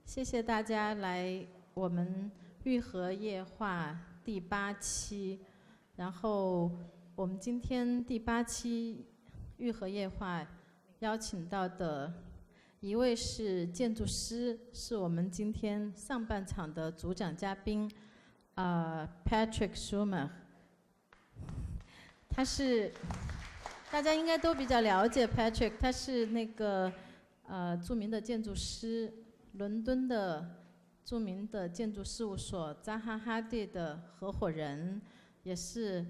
谢谢大家来我们愈合夜话第8期。然后我们今天第8期愈合夜话邀请到的一位是建筑师，是我们今天上半场的主讲嘉宾，Patrik Schumacher。他是大家应该都比较了解 Patrik， 他是那个著名的建筑师，伦敦的著名的建筑事务所扎哈哈蒂的合伙人，也是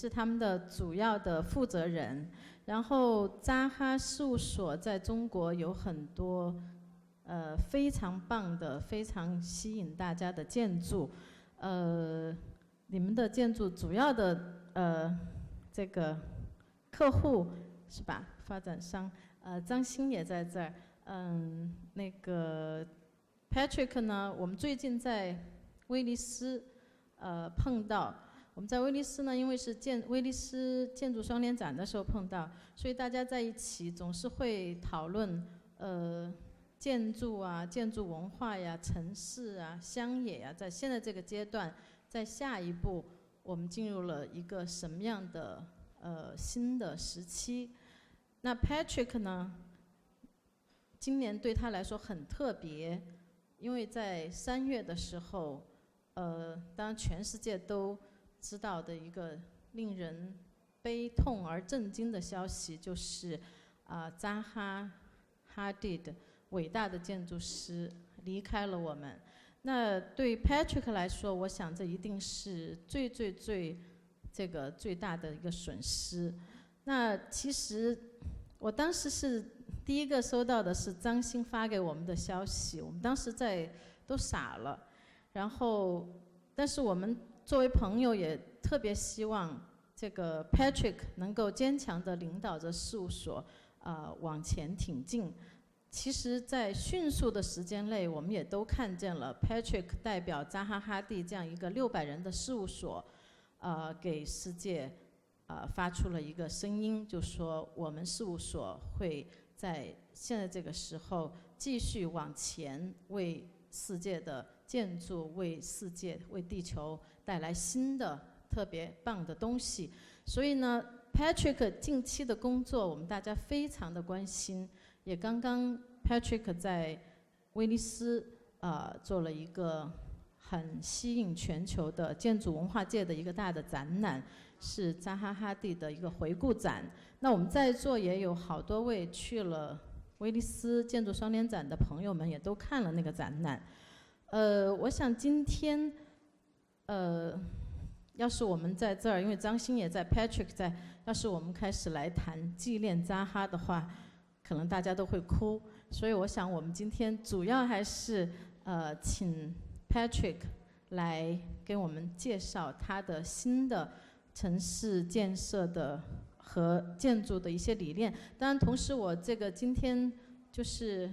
他们的主要的负责人。然后扎哈事务所在中国有很多非常棒的、非常吸引大家的建筑。你们的建筑主要的这个客户是吧？发展商张欣也在这儿。那个 Patrik 呢，我们最近在威尼斯碰到。我们在威尼斯呢，因为是威尼斯建筑双年展的时候碰到，所以大家在一起总是会讨论建筑啊、建筑文化呀、城市啊、乡野呀，在现在这个阶段，在下一步我们进入了一个什么样的新的时期？那 Patrik 呢，今年对他来说很特别，因为在3月的时候，当然全世界都知道的一个令人悲痛而震惊的消息，就是扎哈哈蒂的伟大的建筑师离开了我们。那对 Patrik 来说，我想这一定是最大的一个损失。那其实我当时是第一个收到的是张欣发给我们的消息，我们当时都傻了。然后，但是我们作为朋友也特别希望这个 Patrik 能够坚强地领导着事务所往前挺进。其实在迅速的时间内，我们也都看见了 Patrik 代表扎哈哈蒂这样一个600人的事务所给世界发出了一个声音，就说我们事务所会在现在这个时候继续往前，为世界的建筑、为世界、为地球带来新的特别棒的东西。所以呢 Patrik 近期的工作我们大家非常的关心，也刚刚 Patrik 在威尼斯做了一个很吸引全球的建筑文化界的一个大的展览，是扎哈哈蒂的一个回顾展。那我们在座也有好多位去了威尼斯建筑双年展的朋友们，也都看了那个展览。我想今天要是我们在这儿，因为张欣也在 Patrik 在，要是我们开始来谈纪念扎哈的话，可能大家都会哭。所以我想我们今天主要还是请 Patrik 来给我们介绍他的新的城市建设的和建筑的一些理念。当然同时我这个今天就是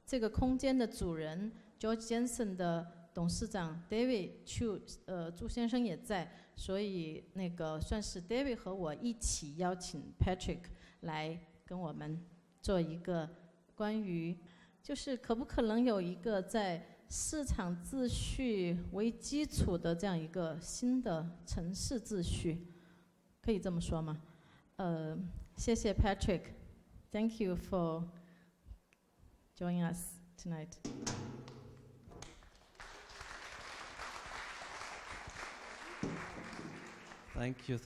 这个空间的主人 George Jensen 的董事长 David Chu 朱先生也在，所以那个算是 David 和我一起邀请 Patrik 来跟我们做一个关于就是可不可能有一个在市场秩序为基础的这样一个新的城市秩序，可以这么说吗？谢谢 Patrik， Thank you for joining us tonight. Thank you,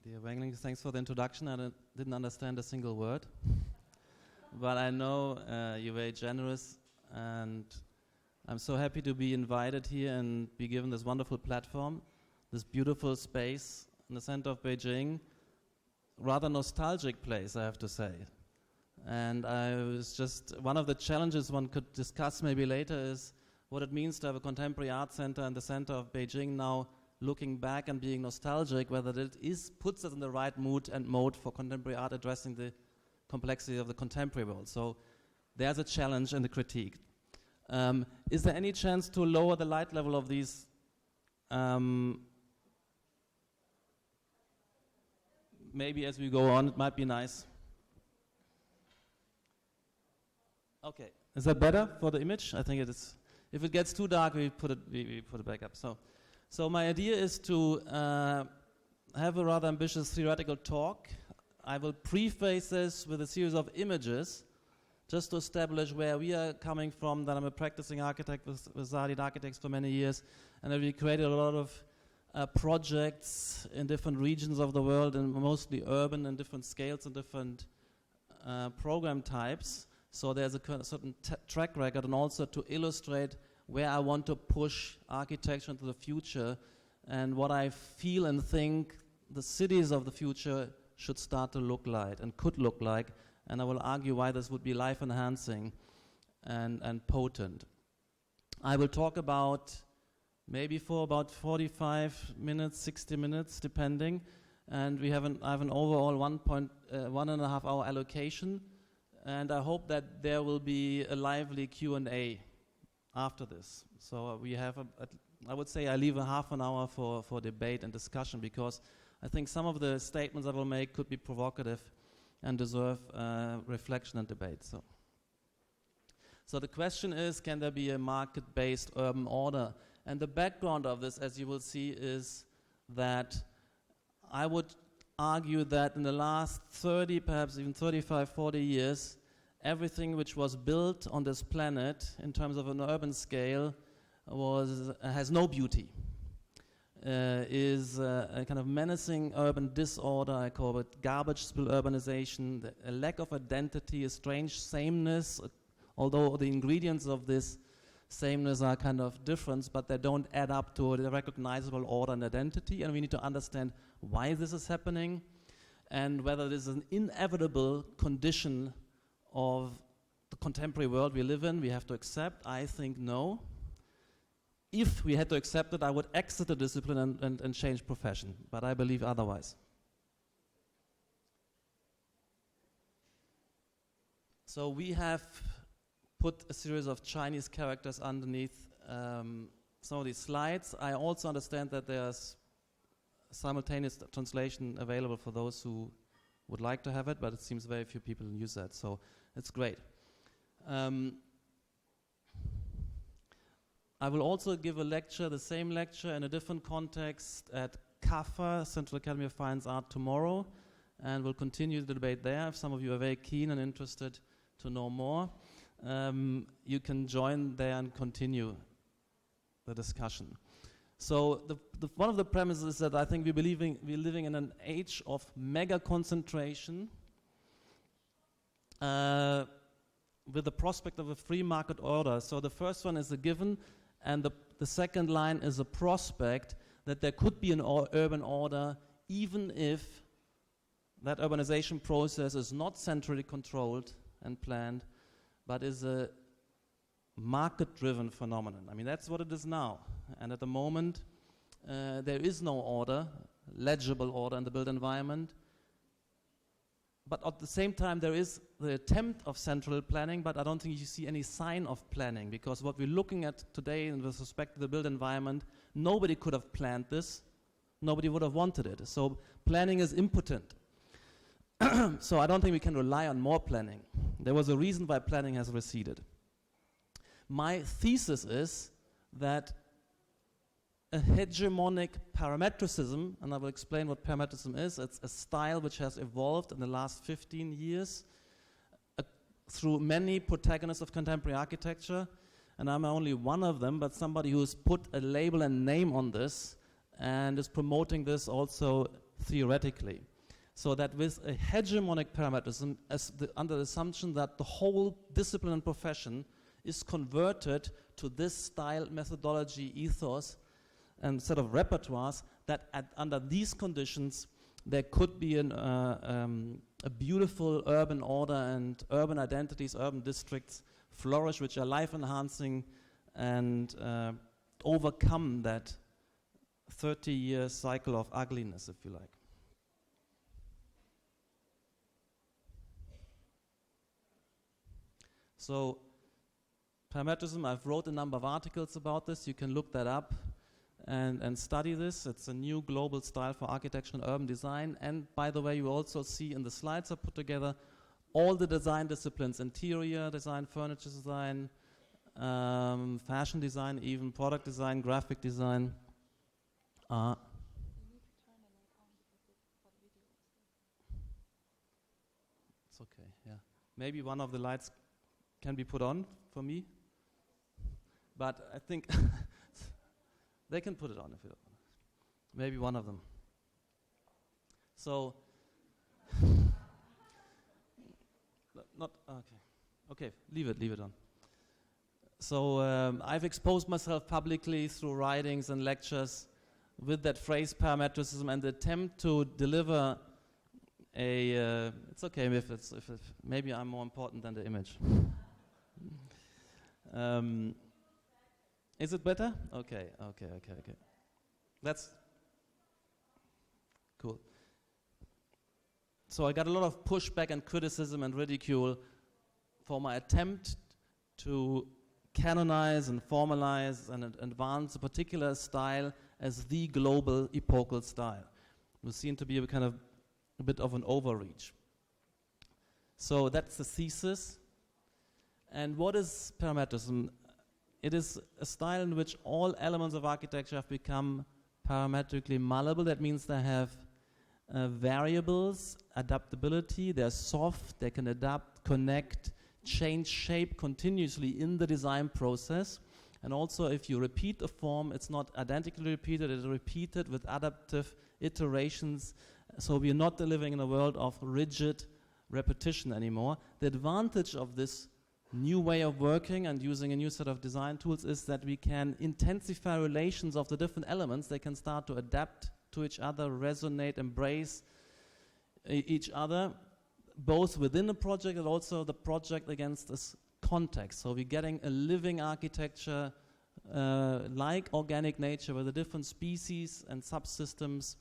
dear Wengling. Thanks for the introduction. I didn't understand a single word, but I know you're very generous, and I'm so happy to be invited here and be given this wonderful platform, this beautiful space in the center of Beijing. Rather nostalgic place, I have to say. And I was just, one of the challenges one could discuss maybe later is what it means to have a contemporary art center in the center of Beijing now, looking back and being nostalgic, whether it puts us in the right mood and mode for contemporary art addressing the complexity of the contemporary world. So there's a challenge in the critique. Is there any chance to lower the light level of these maybe as we go on, it might be nice. Okay, is that better for the image? I think it is. If it gets too dark, we put it back up. So my idea is to have a rather ambitious theoretical talk. I will preface this with a series of images, just to establish where we are coming from. That I'm a practicing architect with Zardid Architects for many years, and that we created a lot of projects in different regions of the world, and mostly urban, and different scales and different program types. So there's a certain track record, and also to illustrate where I want to push architecture into the future, and what I feel and think the cities of the future should start to look like and could look like. And I will argue why this would be life enhancing and potent. I will talk about maybe for about 45 minutes, 60 minutes, depending. And I have an overall 1.5 hour allocation. And I hope that there will be a lively Q&A after this. So we have, I would say I leave a half an hour for debate and discussion, because I think some of the statements I will make could be provocative and deserve reflection and debate. So the question is, can there be a market-based urban order? And the background of this, as you will see, is that I would argue that in the last 30, perhaps even 35, 40 years, everything which was built on this planet in terms of an urban scale has no beauty. Is a kind of menacing urban disorder. I call it garbage spill urbanization, a lack of identity, a strange sameness, although the ingredients of this sameness are kind of different, but they don't add up to a recognizable order and identity, and we need to understand why this is happening, and whether this is an inevitable condition of the contemporary world we live in. We have to accept. I think no. If we had to accept it, I would exit the discipline and change profession, but I believe otherwise. So we have put a series of Chinese characters underneath some of these slides. I also understand that there's simultaneous translation available for those who would like to have it, but it seems very few people use that, so it's great. I will also give a lecture, the same lecture, in a different context at CAFA, Central Academy of Fine Arts, tomorrow, and we'll continue the debate there. If some of you are very keen and interested to know more, you can join there and continue the discussion. So one of the premises is that I think we're living in an age of mega concentration with the prospect of a free market order. So the first one is a given, and the second line is a prospect that there could be an urban order, even if that urbanization process is not centrally controlled and planned, but is a market-driven phenomenon. I mean, that's what it is now. And at the moment, there is no order, legible order in the built environment. But at the same time, there is the attempt of central planning, but I don't think you see any sign of planning, because what we're looking at today with respect to the built environment, nobody could have planned this. Nobody would have wanted it. So planning is impotent. So I don't think we can rely on more planning. There was a reason why planning has receded. My thesis is that a hegemonic parametricism, and I will explain what parametricism is. It's a style which has evolved in the last 15 years through many protagonists of contemporary architecture, and I'm only one of them, but somebody who's put a label and name on this and is promoting this also theoretically. So that with a hegemonic parametricism, under the assumption that the whole discipline and profession is converted to this style, methodology, ethos, and set of repertoires, that under these conditions there could be a beautiful urban order and urban identities, urban districts flourish, which are life-enhancing and overcome that 30-year cycle of ugliness, if you like. So parametrism, I've wrote a number of articles about this. You can look that up and study this. It's a new global style for architecture and urban design. And by the way, you also see in the slides I put together all the design disciplines, interior design, furniture design, fashion design, even product design, graphic design. It's okay, yeah. Maybe one of the lights can be put on for me, but I think they can put it on if you don't want. Maybe one of them. So, not okay. Okay, leave it on. So I've exposed myself publicly through writings and lectures with that phrase parametricism and the attempt to deliver a. It's okay if maybe I'm more important than the image. Is it better? Okay. That's cool. So I got a lot of pushback and criticism and ridicule for my attempt to canonize and formalize and advance a particular style as the global epochal style. It was seen to be a bit of an overreach. So that's the thesis. And what is parametrism? It is a style in which all elements of architecture have become parametrically malleable. That means they have variables, adaptability, they're soft, they can adapt, connect, change shape continuously in the design process. And also if you repeat a form, it's not identically repeated, it's repeated with adaptive iterations. So we're not living in a world of rigid repetition anymore. The advantage of this new way of working and using a new set of design tools is that we can intensify relations of the different elements. They can start to adapt to each other, resonate, embrace each other, both within a project and also the project against this context. So we're getting a living architecture like organic nature where the different species and subsystems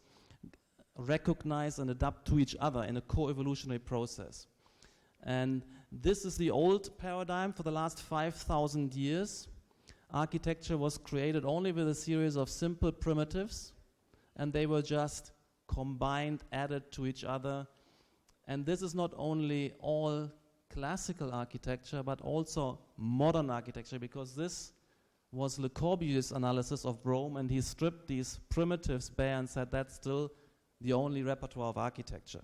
recognize and adapt to each other in a co-evolutionary process. And this is the old paradigm for the last 5,000 years. Architecture was created only with a series of simple primitives, and they were just combined, added to each other. And this is not only all classical architecture, but also modern architecture, because this was Le Corbusier's analysis of Rome, and he stripped these primitives bare and said that's still the only repertoire of architecture.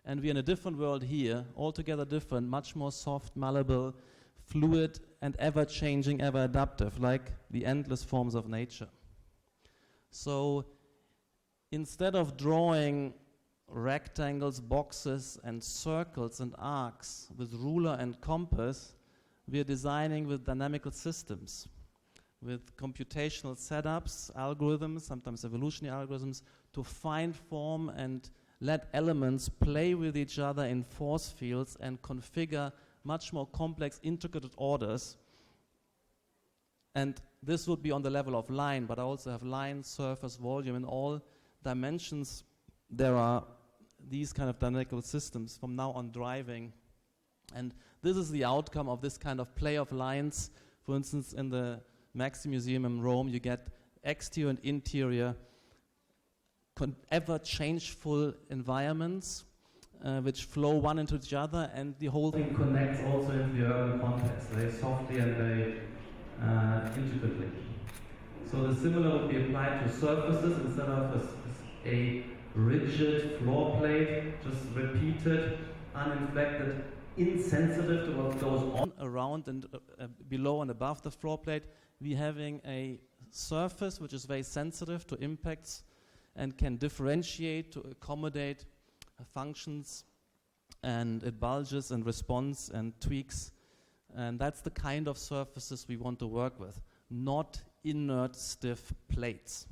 And we're in a different world here, altogether different, much more soft, malleable, fluid, and ever-changing, ever-adaptive, like the endless forms of nature. So instead of drawing rectangles, boxes, and circles and arcs with ruler and compass, we are designing with dynamical systems, with computational setups, algorithms, sometimes evolutionary algorithms, to find form and let elements play with each other in force fields and configure much more complex, intricate orders. And this would be on the level of line, but I also have line, surface, volume. In all dimensions, there are these kind of dynamical systems from now on driving. And this is the outcome of this kind of play of lines. For instance, in the Maxi Museum in Rome, you get exterior and interior ever-changeful environments which flow one into each other, and the whole thing connects also into the urban context, very softly and very intricately. So the similar would be applied to surfaces instead of a rigid floor plate, just repeated, uninflected, insensitive to what goes on around and below and above the floor plate. We're having a surface which is very sensitive to impacts and can differentiate to accommodate functions, and it bulges and responds and tweaks. And that's the kind of surfaces we want to work with, not inert, stiff plates.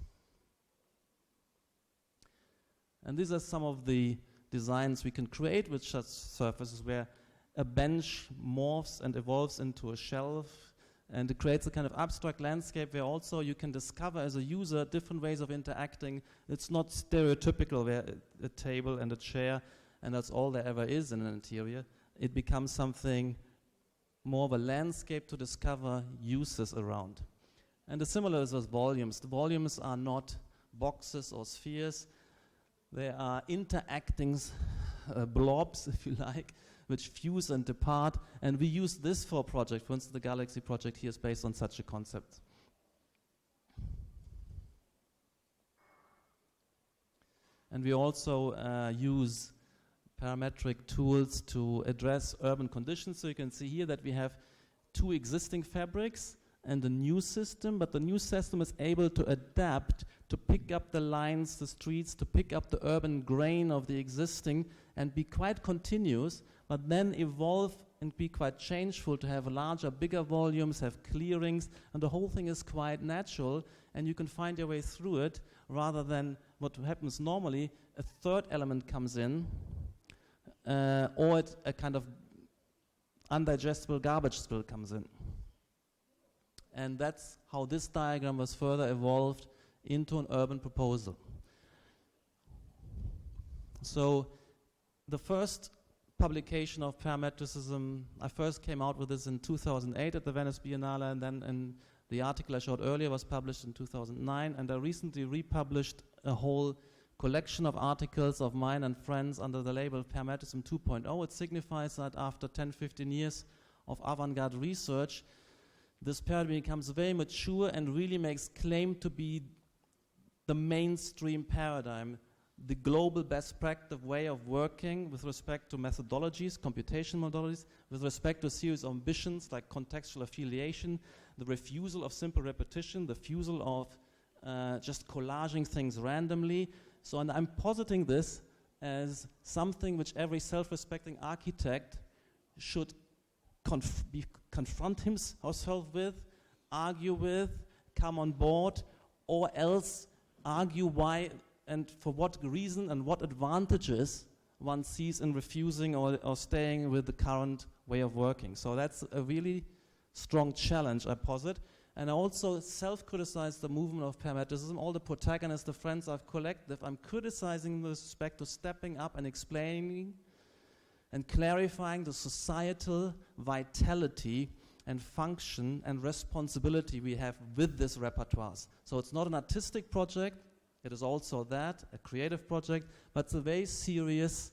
And these are some of the designs we can create with such surfaces, where a bench morphs and evolves into a shelf, and it creates a kind of abstract landscape where also you can discover as a user different ways of interacting. It's not stereotypical where a table and a chair and that's all there ever is in an interior. It becomes something more of a landscape to discover uses around. And the similar is with volumes. The volumes are not boxes or spheres. They are interacting blobs, if you like, which fuse and depart. And we use this for a project. For instance, the Galaxy project here is based on such a concept. And we also use parametric tools to address urban conditions. So you can see here that we have two existing fabrics and a new system, but the new system is able to adapt, to pick up the lines, the streets, to pick up the urban grain of the existing and be quite continuous, but then evolve and be quite changeful, to have larger, bigger volumes, have clearings, and the whole thing is quite natural, and you can find your way through it, rather than what happens normally, a third element comes in, or a kind of undigestible garbage spill comes in. And that's how this diagram was further evolved into an urban proposal. So the first publication of parametricism, I first came out with this in 2008 at the Venice Biennale, and then in the article I showed earlier was published in 2009, and I recently republished a whole collection of articles of mine and friends under the label Parametricism 2.0. It signifies that after 10-15 years of avant-garde research, this paradigm becomes very mature and really makes claim to be the mainstream paradigm, the global best practice way of working with respect to methodologies, computation methodologies, with respect to a series of ambitions like contextual affiliation, the refusal of simple repetition, the refusal of just collaging things randomly. So, and I'm positing this as something which every self-respecting architect should confront himself with, argue with, come on board, or else argue why and for what reason and what advantages one sees in refusing or staying with the current way of working. So that's a really strong challenge, I posit. And I also self-criticize the movement of parametricism. All the protagonists, the friends I've collected, I'm criticizing with respect to stepping up and explaining and clarifying the societal vitality and function and responsibility we have with this repertoires. So it's not an artistic project, it is also that, a creative project, but it's a very serious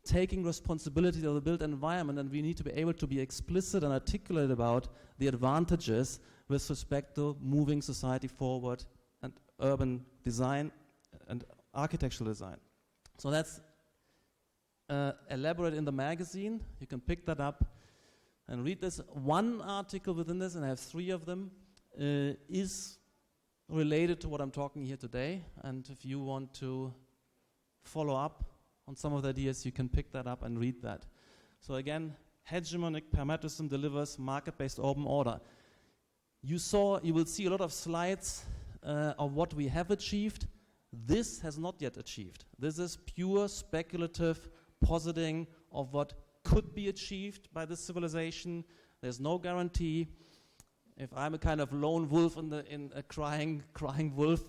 taking responsibility of the built environment, and we need to be able to be explicit and articulate about the advantages with respect to moving society forward and urban design and architectural design. So that's elaborate in the magazine. You can pick that up and read this. One article within this, and I have 3 of them, is related to what I'm talking here today. And if you want to follow up on some of the ideas, you can pick that up and read that. So again, hegemonic parametricism delivers market-based open order. You will see a lot of slides of what we have achieved. This has not yet achieved. This is pure speculative positing of what could be achieved by this civilization. There's no guarantee. If I'm a kind of lone wolf in a crying wolf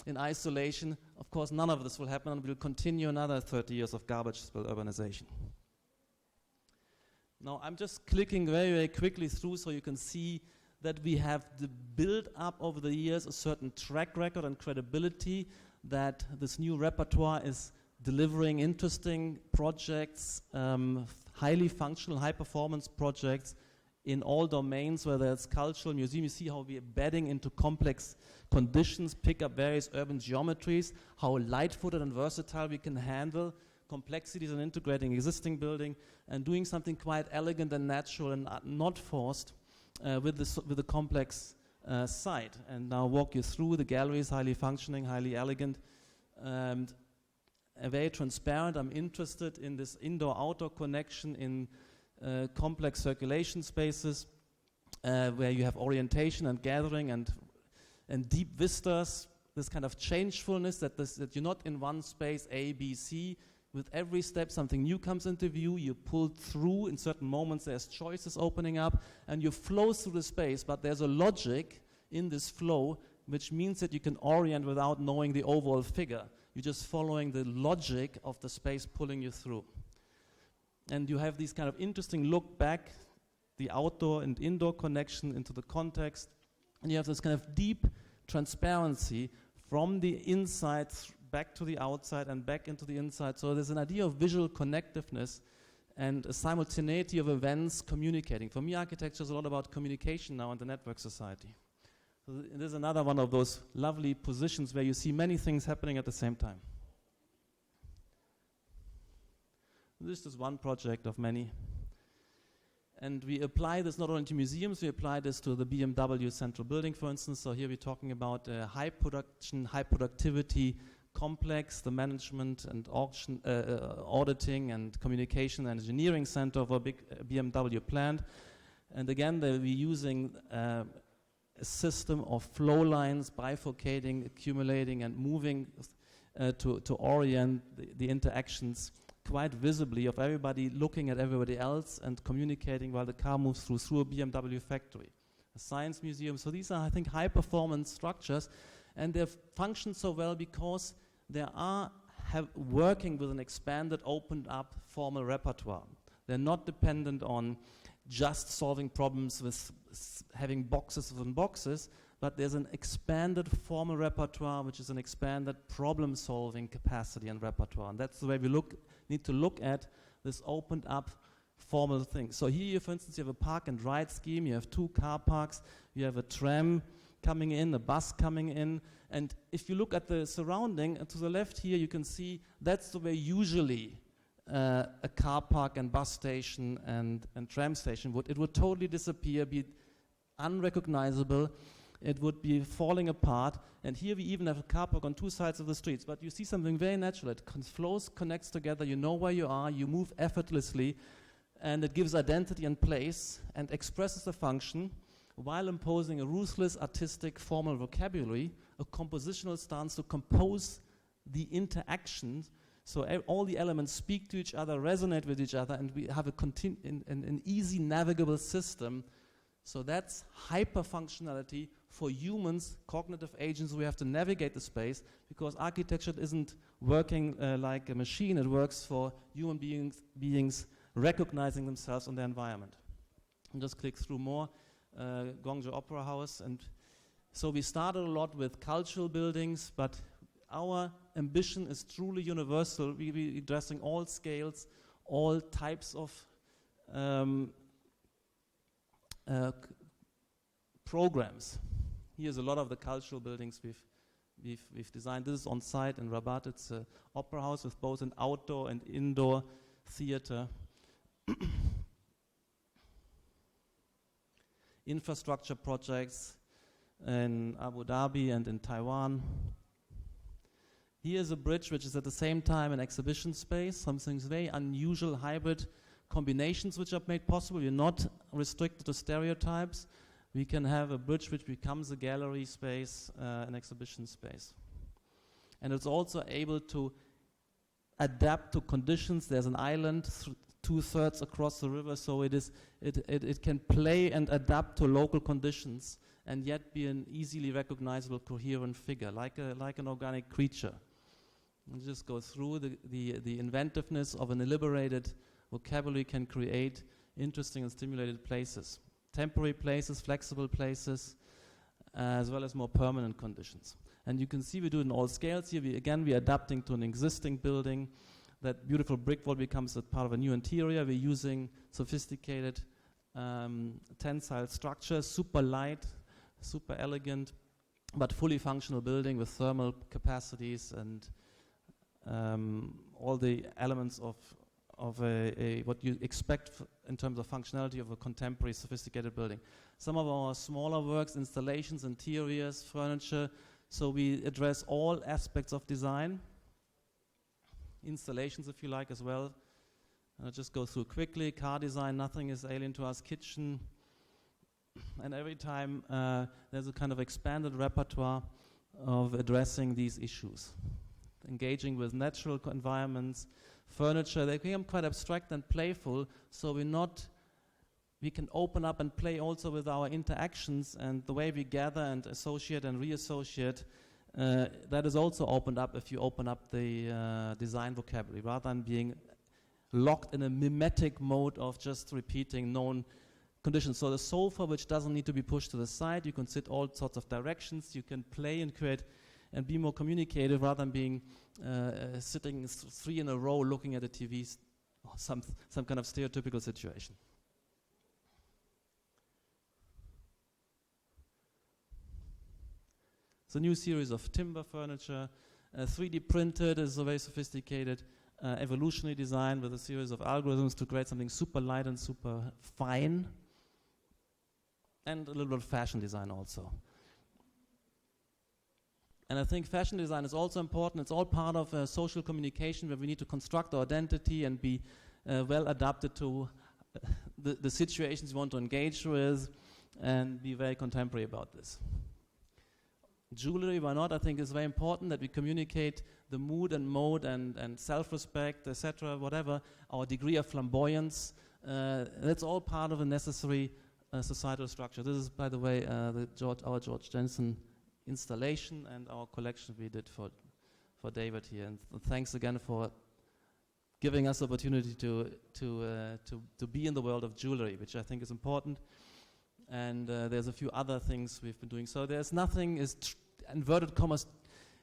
in isolation, of course none of this will happen, and we'll continue another 30 years of garbage spill urbanization. Now I'm just clicking very, very quickly through so you can see that we have built up over the years a certain track record and credibility that this new repertoire is delivering interesting projects, highly functional, high-performance projects in all domains, whether it's cultural, museum. You see how we're embedding into complex conditions, pick up various urban geometries, how light-footed and versatile we can handle complexities and integrating existing building, and doing something quite elegant and natural and not forced with the complex site. And now walk you through the galleries, highly functioning, highly elegant, and very transparent. I'm interested in this indoor-outdoor connection in complex circulation spaces where you have orientation and gathering and deep vistas, this kind of changefulness that you're not in one space A, B, C. With every step something new comes into view, you pull through. In certain moments there's choices opening up and you flow through the space, but there's a logic in this flow which means that you can orient without knowing the overall figure. You're just following the logic of the space pulling you through. And you have these kind of interesting look back, the outdoor and indoor connection into the context. And you have this kind of deep transparency from the inside back to the outside and back into the inside. So there's an idea of visual connectiveness and a simultaneity of events communicating. For me, architecture is a lot about communication now in the network society. So this is another one of those lovely positions where you see many things happening at the same time. This is one project of many. And we apply this not only to museums, we apply this to the BMW central building, for instance. So here we're talking about a high production, high productivity complex, the management and auditing and communication and engineering center of a big BMW plant. And again, they'll be using a system of flow lines, bifurcating, accumulating, and moving to orient the interactions quite visibly of everybody looking at everybody else and communicating while the car moves through a BMW factory. A science museum. So these are, I think, high-performance structures, and they function so well because they are working with an expanded, opened-up formal repertoire. They're not dependent on just solving problems with having boxes within boxes, but there's an expanded formal repertoire, which is an expanded problem-solving capacity and repertoire. And that's the way we need to look at this opened-up formal thing. So here, for instance, you have a park and ride scheme. You have 2 car parks. You have a tram coming in, a bus coming in. And if you look at the surrounding, to the left here, you can see that's the way usually a car park and bus station and tram station would. It would totally disappear, be unrecognizable. It would be falling apart. And here we even have a car park on 2 sides of the streets. But you see something very natural. It flows, connects together. You know where you are. You move effortlessly. And it gives identity and place and expresses a function while imposing a ruthless, artistic, formal vocabulary, a compositional stance to compose the interactions. So all the elements speak to each other, resonate with each other, and we have an easy navigable system. So that's hyper-functionality for humans, cognitive agents who have to navigate the space, because architecture isn't working like a machine. It works for human beings recognizing themselves in their environment. And just click through more. Guangzhou Opera House. And so we started a lot with cultural buildings, but our ambition is truly universal. We're addressing all scales, all types of programs. Here's a lot of the cultural buildings we've designed. This is on site in Rabat. It's an opera house with both an outdoor and indoor theater. Infrastructure projects in Abu Dhabi and in Taiwan. Here's a bridge which is at the same time an exhibition space, something very unusual, hybrid combinations which are made possible. We're not restricted to stereotypes. We can have a bridge which becomes a gallery space, an exhibition space. And it's also able to adapt to conditions. There's an island 2/3 across the river, so it can play and adapt to local conditions and yet be an easily recognizable, coherent figure, like an organic creature. And just go through the inventiveness of an elaborated vocabulary can create interesting and stimulated places. Temporary places, flexible places, as well as more permanent conditions. And you can see we do it in all scales here. We're adapting to an existing building. That beautiful brick wall becomes a part of a new interior. We're using sophisticated tensile structures, super light, super elegant, but fully functional building with thermal capacities and all the elements of what you expect in terms of functionality of a contemporary sophisticated building. Some of our smaller works, installations, interiors, furniture, so we address all aspects of design. Installations, if you like, as well. I'll just go through quickly. Car design, nothing is alien to us. Kitchen. And every time there's a kind of expanded repertoire of addressing these issues. Engaging with natural environments, furniture, they become quite abstract and playful, so we can open up and play also with our interactions and the way we gather and associate and reassociate. That is also opened up if you open up the design vocabulary, rather than being locked in a mimetic mode of just repeating known conditions. So the sofa, which doesn't need to be pushed to the side, you can sit all sorts of directions, you can play and create and be more communicative rather than being sitting three in a row looking at the TV or some kind of stereotypical situation. It's a new series of timber furniture, 3D printed, is a very sophisticated evolutionary design with a series of algorithms to create something super light and super fine, and a little bit of fashion design also. And I think fashion design is also important. It's all part of social communication where we need to construct our identity and be well adapted to the situations we want to engage with and be very contemporary about this. Jewelry, why not? I think it's very important that we communicate the mood and mode and self-respect, etc., whatever, our degree of flamboyance. That's all part of a necessary societal structure. This is, by the way, our George Jensen installation and our collection we did for David here. And thanks again for giving us the opportunity to be in the world of jewelry, which I think is important. And there's a few other things we've been doing. So there's nothing, inverted commas,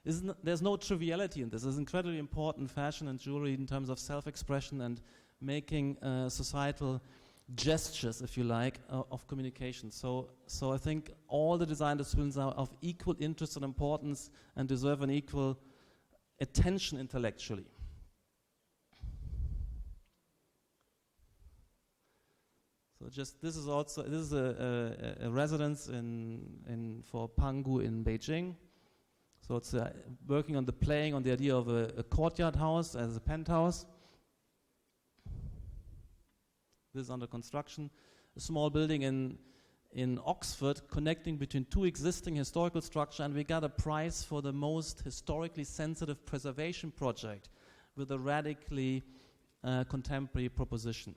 there's no triviality in this. It's incredibly important, fashion and jewelry, in terms of self-expression and making societal gestures, if you like, of communication. So I think all the design disciplines are of equal interest and importance and deserve an equal attention intellectually. So this is a residence for Pangu in Beijing. So it's working on playing on the idea of a courtyard house as a penthouse. This is under construction. A small building in Oxford connecting between two existing historical structures, and we got a prize for the most historically sensitive preservation project with a radically contemporary proposition.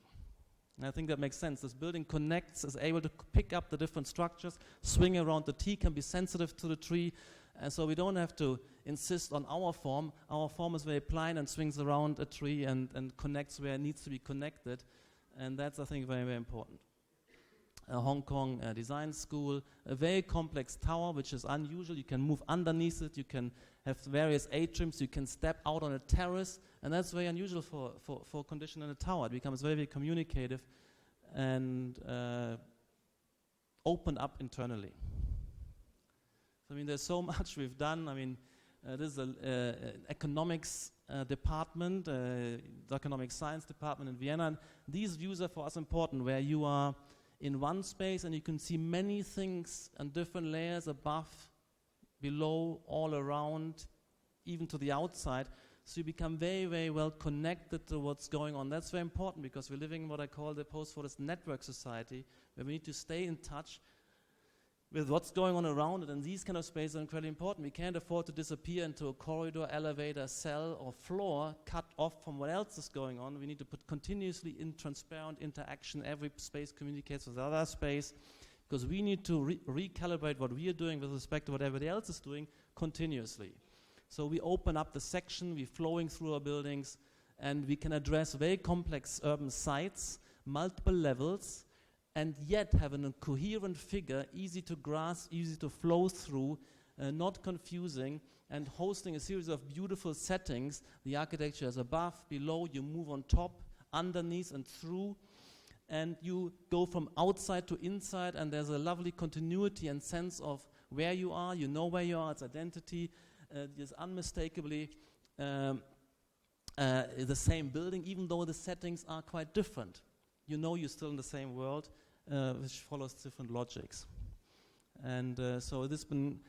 And I think that makes sense. This building connects, is able to pick up the different structures, swing around the T, can be sensitive to the tree, and so we don't have to insist on our form. Our form is very plain and swings around a tree and connects where it needs to be connected, and that's, I think, very, very important. A Hong Kong design school, a very complex tower, which is unusual. You can move underneath it, you can have various atriums, you can step out on a terrace, and that's very unusual for a condition in a tower. It becomes very, very communicative and open up internally. So, I mean, there's so much we've done. I mean, this is an economics department, the economic science department in Vienna. And these views are for us important, where you are in one space and you can see many things and different layers above, below, all around, even to the outside. So you become very, very well connected to what's going on. That's very important because we're living in what I call the post-fordist network society, where we need to stay in touch with what's going on around it, and these kind of spaces are incredibly important. We can't afford to disappear into a corridor, elevator, cell, or floor, cut off from what else is going on. We need to put continuously in transparent interaction. Every space communicates with other space, because we need to recalibrate what we are doing with respect to what everybody else is doing continuously. So we open up the section, we're flowing through our buildings, and we can address very complex urban sites, multiple levels, and yet have a coherent figure, easy to grasp, easy to flow through, not confusing, and hosting a series of beautiful settings. The architecture is above, below, you move on top, underneath and through, and you go from outside to inside, and there's a lovely continuity and sense of where you are. You know where you are, its identity. It's unmistakably the same building, even though the settings are quite different. You know you're still in the same world, which follows different logics. And so there's been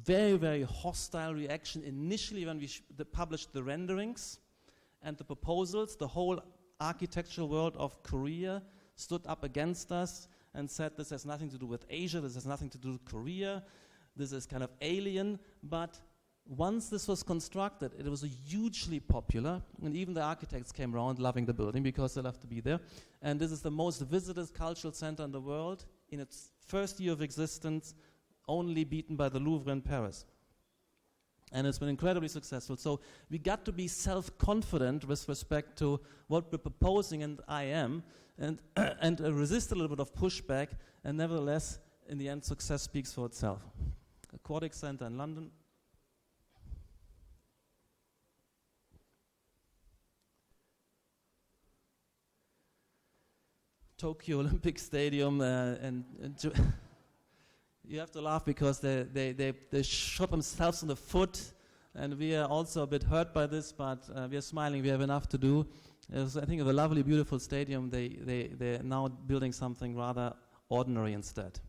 very, very hostile reaction initially when we published the renderings and the proposals. The whole architectural world of Korea stood up against us and said this has nothing to do with Asia, this has nothing to do with Korea, this is kind of alien. But once this was constructed, it was hugely popular, and even the architects came around loving the building because they love to be there. And this is the most visited cultural center in the world in its first year of existence, only beaten by the Louvre in Paris. And it's been incredibly successful. So we got to be self-confident with respect to what we're proposing, and I am, and resist a little bit of pushback, and nevertheless, in the end, success speaks for itself. Aquatic Center in London. Tokyo Olympic Stadium, and you have to laugh because they shot themselves in the foot, and we are also a bit hurt by this, but we are smiling. We have enough to do. I think of a lovely, beautiful stadium. They're now building something rather ordinary instead.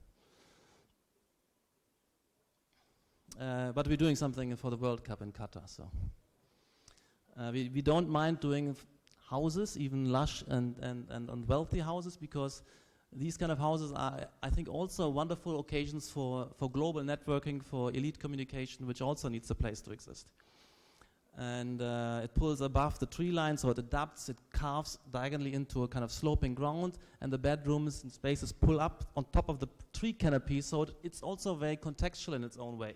But we're doing something for the World Cup in Qatar. So we don't mind doing houses, even lush and wealthy houses, because these kind of houses are, I think, also wonderful occasions for global networking, for elite communication, which also needs a place to exist. And it pulls above the tree line, so it adapts, it carves diagonally into a kind of sloping ground, and the bedrooms and spaces pull up on top of the tree canopy, so it's also very contextual in its own way.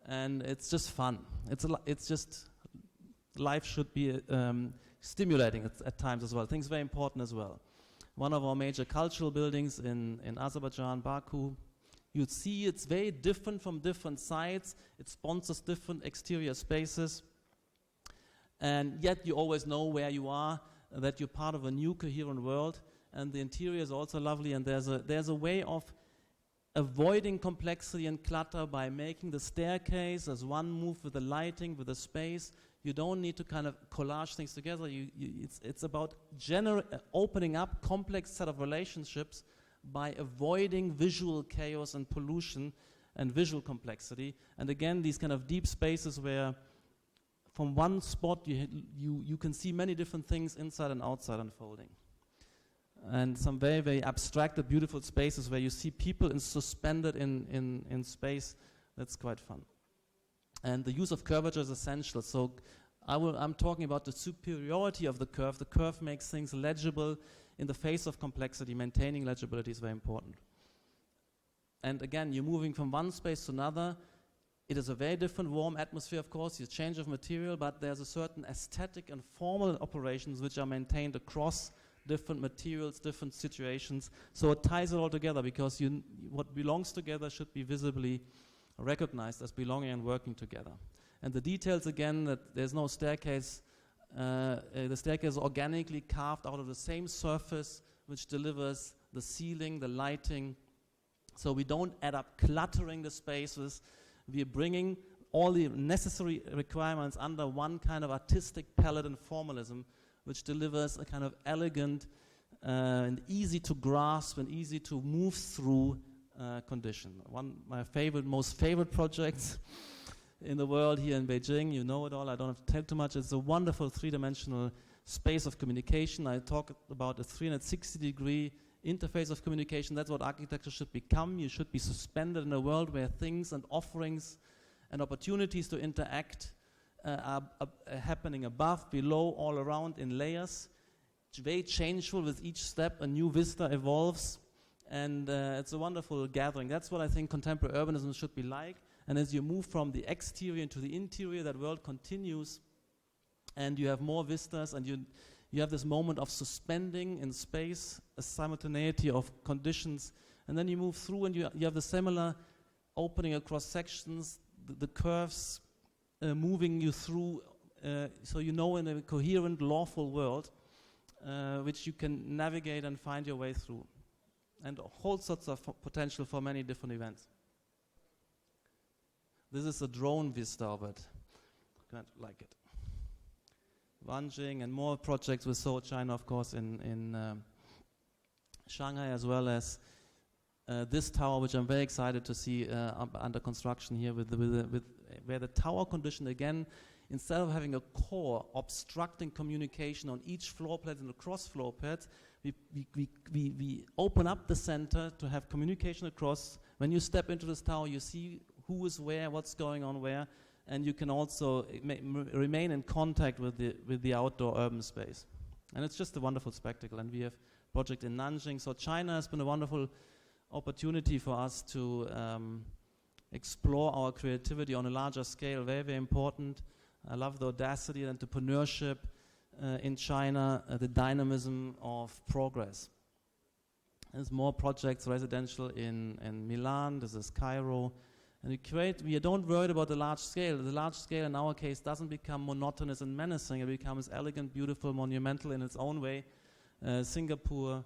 And it's just fun. It's just, life should be stimulating at times as well. I think it's very important as well. One of our major cultural buildings in Azerbaijan, Baku, you'd see it's very different from different sites. It sponsors different exterior spaces. And yet you always know where you are, that you're part of a new coherent world. And the interior is also lovely, and there's a way of avoiding complexity and clutter by making the staircase as one move with the lighting, with the space. You don't need to kind of collage things together. It's about opening up complex set of relationships by avoiding visual chaos and pollution and visual complexity. And again, these kind of deep spaces where from one spot you can see many different things inside and outside unfolding. And some very, very abstracted, beautiful spaces where you see people suspended in space. That's quite fun. And the use of curvature is essential. So I'm talking about the superiority of the curve. The curve makes things legible in the face of complexity. Maintaining legibility is very important. And again, you're moving from one space to another. It is a very different warm atmosphere, of course, you change of material, but there's a certain aesthetic and formal operations which are maintained across different materials, different situations. So it ties it all together, because what belongs together should be visibly recognized as belonging and working together. And the details, again, that there's no staircase. The staircase is organically carved out of the same surface which delivers the ceiling, the lighting. So we don't add up cluttering the spaces. We are bringing all the necessary requirements under one kind of artistic palette and formalism, which delivers a kind of elegant and easy to grasp and easy to move through condition. One of my most favorite projects in the world here in Beijing, you know it all, I don't have to tell too much. It's a wonderful three-dimensional space of communication. I talk about a 360-degree interface of communication. That's what architecture should become. You should be suspended in a world where things and offerings and opportunities to interact are happening above, below, all around in layers. It's very changeful. With each step a new vista evolves, and it's a wonderful gathering. That's what I think contemporary urbanism should be like. And as you move from the exterior into the interior, that world continues, and you have more vistas, and you have this moment of suspending in space, a simultaneity of conditions, and then you move through, and you have the similar opening across sections, the curves moving you through, so you know in a coherent, lawful world, which you can navigate and find your way through, and all sorts of potential for many different events. This is a drone vista of it. Kind of like it. Wanjing and more projects with Seoul, China, of course, in Shanghai, as well as this tower, which I'm very excited to see under construction here, with where the tower condition, again, instead of having a core obstructing communication on each floor plate and across floor plates, we open up the center to have communication across. When you step into this tower, you see who is where, what's going on where, and you can also remain in contact with the outdoor urban space. And it's just a wonderful spectacle. And we have a project in Nanjing. So China has been a wonderful opportunity for us to explore our creativity on a larger scale, very, very important. I love the audacity and entrepreneurship in China, the dynamism of progress. There's more projects, residential in Milan, this is Cairo. And we don't worry about the large scale. The large scale in our case doesn't become monotonous and menacing. It becomes elegant, beautiful, monumental in its own way. Singapore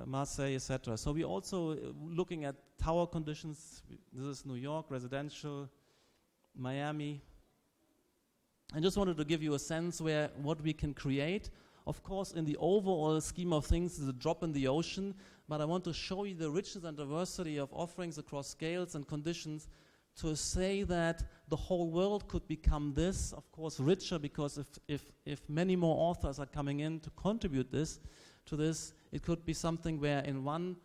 Marseille, etc. So we're also looking at tower conditions. This is New York, residential, Miami. I just wanted to give you a sense where what we can create. Of course, in the overall scheme of things, it's a drop in the ocean, but I want to show you the richness and diversity of offerings across scales and conditions to say that the whole world could become this, of course, richer, because if many more authors are coming in to contribute to this, it could be something where in one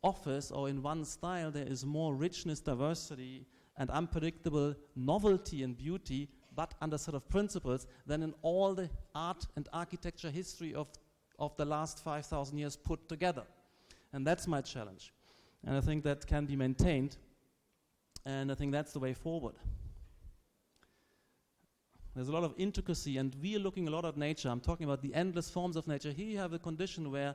office or in one style there is more richness, diversity, and unpredictable novelty and beauty, but under a set of principles than in all the art and architecture history of the last 5,000 years put together. And that's my challenge. And I think that can be maintained. And I think that's the way forward. There's a lot of intricacy, and we are looking a lot at nature. I'm talking about the endless forms of nature. Here you have a condition where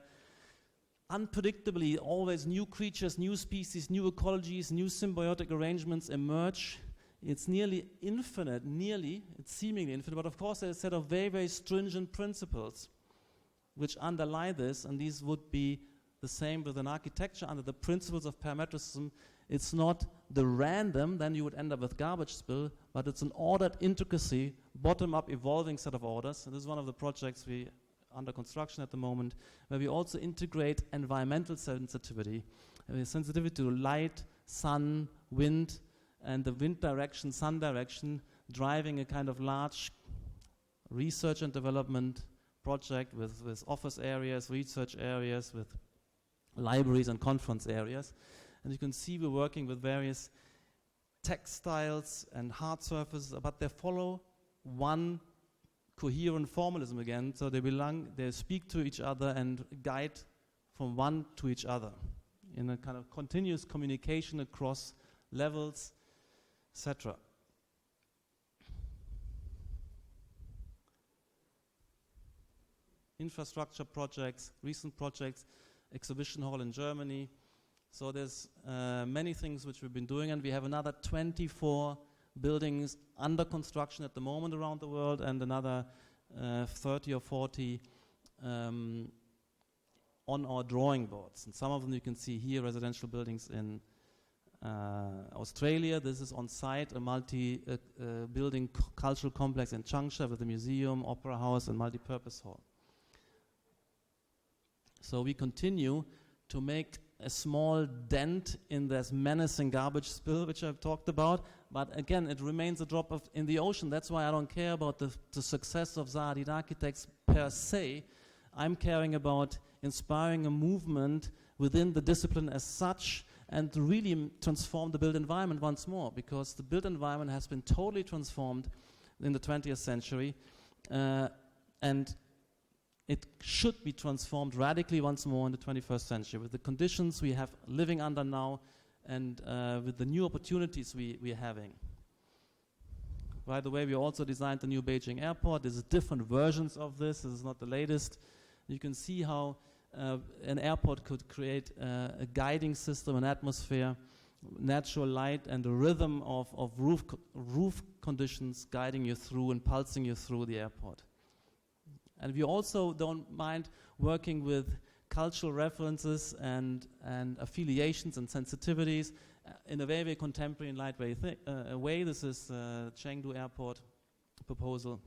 unpredictably always new creatures, new species, new ecologies, new symbiotic arrangements emerge. It's nearly infinite, it's seemingly infinite, but of course there's a set of very, very stringent principles which underlie this, and these would be the same with an architecture under the principles of parametricism. It's not the random, then you would end up with garbage spill, but it's an ordered intricacy, bottom-up evolving set of orders. And this is one of the projects we under construction at the moment, where we also integrate environmental sensitivity, sensitivity to light, sun, wind, and the wind direction, sun direction, driving a kind of large research and development project with office areas, research areas, with libraries and conference areas. And you can see we're working with various textiles and hard surfaces, but they follow one coherent formalism again, so they speak to each other and guide from one to each other in a kind of continuous communication across levels, etc. Infrastructure projects, recent projects, exhibition hall in Germany. So there's many things which we've been doing, and we have another 24 buildings under construction at the moment around the world, and another 30 or 40 on our drawing boards. And some of them you can see here, residential buildings in Australia. This is on site, a multi-building cultural complex in Changsha with a museum, opera house, and multi-purpose hall. So we continue to make a small dent in this menacing garbage spill, which I've talked about, but again, it remains a drop in the ocean. That's why I don't care about the success of Zaha Hadid Architects per se. I'm caring about inspiring a movement within the discipline as such, and to really transform the built environment once more, because the built environment has been totally transformed in the 20th century, and it should be transformed radically once more in the 21st century with the conditions we have living under now, and with the new opportunities we're having. By the way, we also designed the new Beijing airport. There's different versions of this. This is not the latest. You can see how an airport could create a guiding system, an atmosphere, natural light, and a rhythm of roof conditions guiding you through and pulsing you through the airport. And we also don't mind working with cultural references and affiliations and sensitivities in a very, very contemporary and lightweight way. This is Chengdu Airport proposal.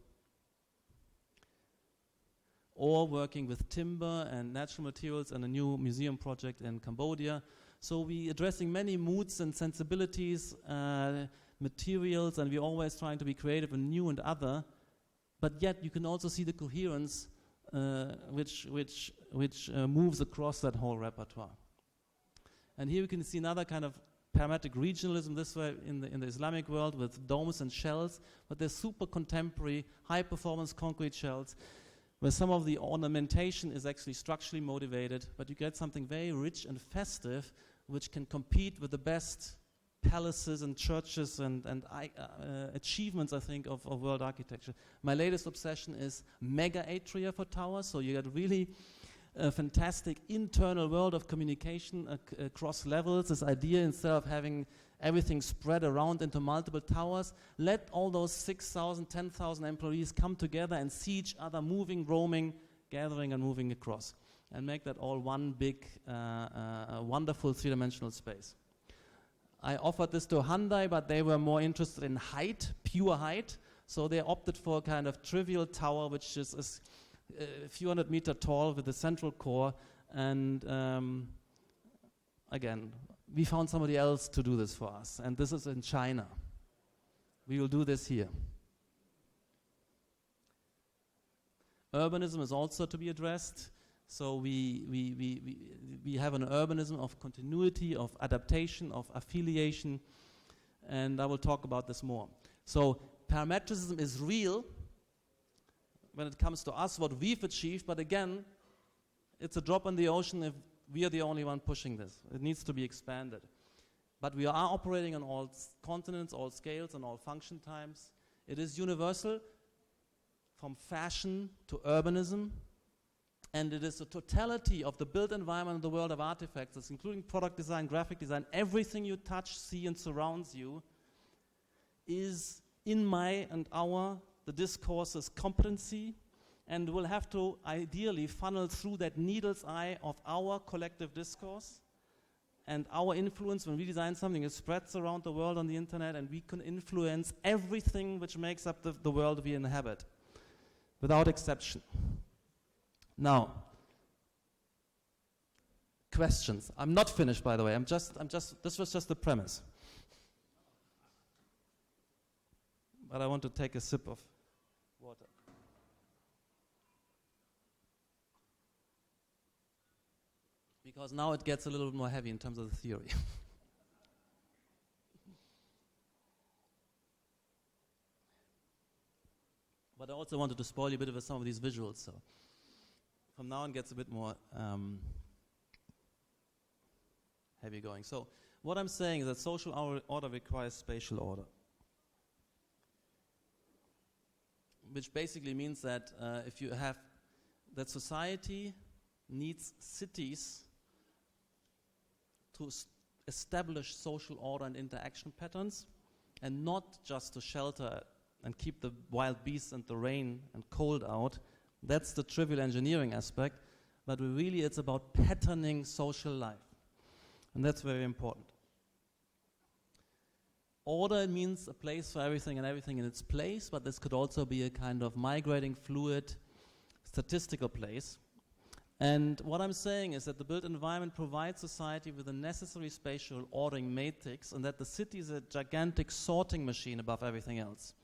Or working with timber and natural materials and a new museum project in Cambodia. So we're addressing many moods and sensibilities, materials, and we're always trying to be creative and new and other. But yet you can also see the coherence which moves across that whole repertoire. And here you can see another kind of parametric regionalism, this way in the Islamic world with domes and shells, but they're super contemporary, high performance concrete shells, where some of the ornamentation is actually structurally motivated, but you get something very rich and festive which can compete with the best palaces and churches and achievements, I think, of world architecture. My latest obsession is mega atria for towers, so you get really a fantastic internal world of communication across levels. This idea, instead of having everything spread around into multiple towers, let all those 6,000, 10,000 employees come together and see each other moving, roaming, gathering and moving across. and make that all one big, wonderful three-dimensional space. I offered this to Hyundai, but they were more interested in height, pure height, so they opted for a kind of trivial tower, which is a few hundred meter tall with a central core, and again, we found somebody else to do this for us, and this is in China. We will do this here. Urbanism is also to be addressed. So we have an urbanism of continuity, of adaptation, of affiliation, and I will talk about this more. So parametricism is real when it comes to us, what we've achieved, but again, it's a drop in the ocean if we are the only one pushing this. It needs to be expanded. But we are operating on all continents, all scales, and all function times. It is universal from fashion to urbanism, and it is the totality of the built environment and the world of artifacts, it's including product design, graphic design, everything you touch, see, and surrounds you is in my and our, the discourse's competency, and will have to ideally funnel through that needle's eye of our collective discourse and our influence. When we design something, it spreads around the world on the internet, and we can influence everything which makes up the world we inhabit, without exception. Now, questions. I'm not finished, by the way. This was just the premise. But I want to take a sip of water. Because now it gets a little bit more heavy in terms of the theory. But I also wanted to spoil you a bit with some of these visuals, so from now on it gets a bit more heavy going. So what I'm saying is that social order requires spatial order, which basically means that if you have that society needs cities to establish social order and interaction patterns, and not just to shelter and keep the wild beasts and the rain and cold out. That's the trivial engineering aspect, but it's about patterning social life, and that's very important. Order means a place for everything and everything in its place, but this could also be a kind of migrating, fluid, statistical place. And what I'm saying is that the built environment provides society with a necessary spatial ordering matrix, and that the city is a gigantic sorting machine above everything else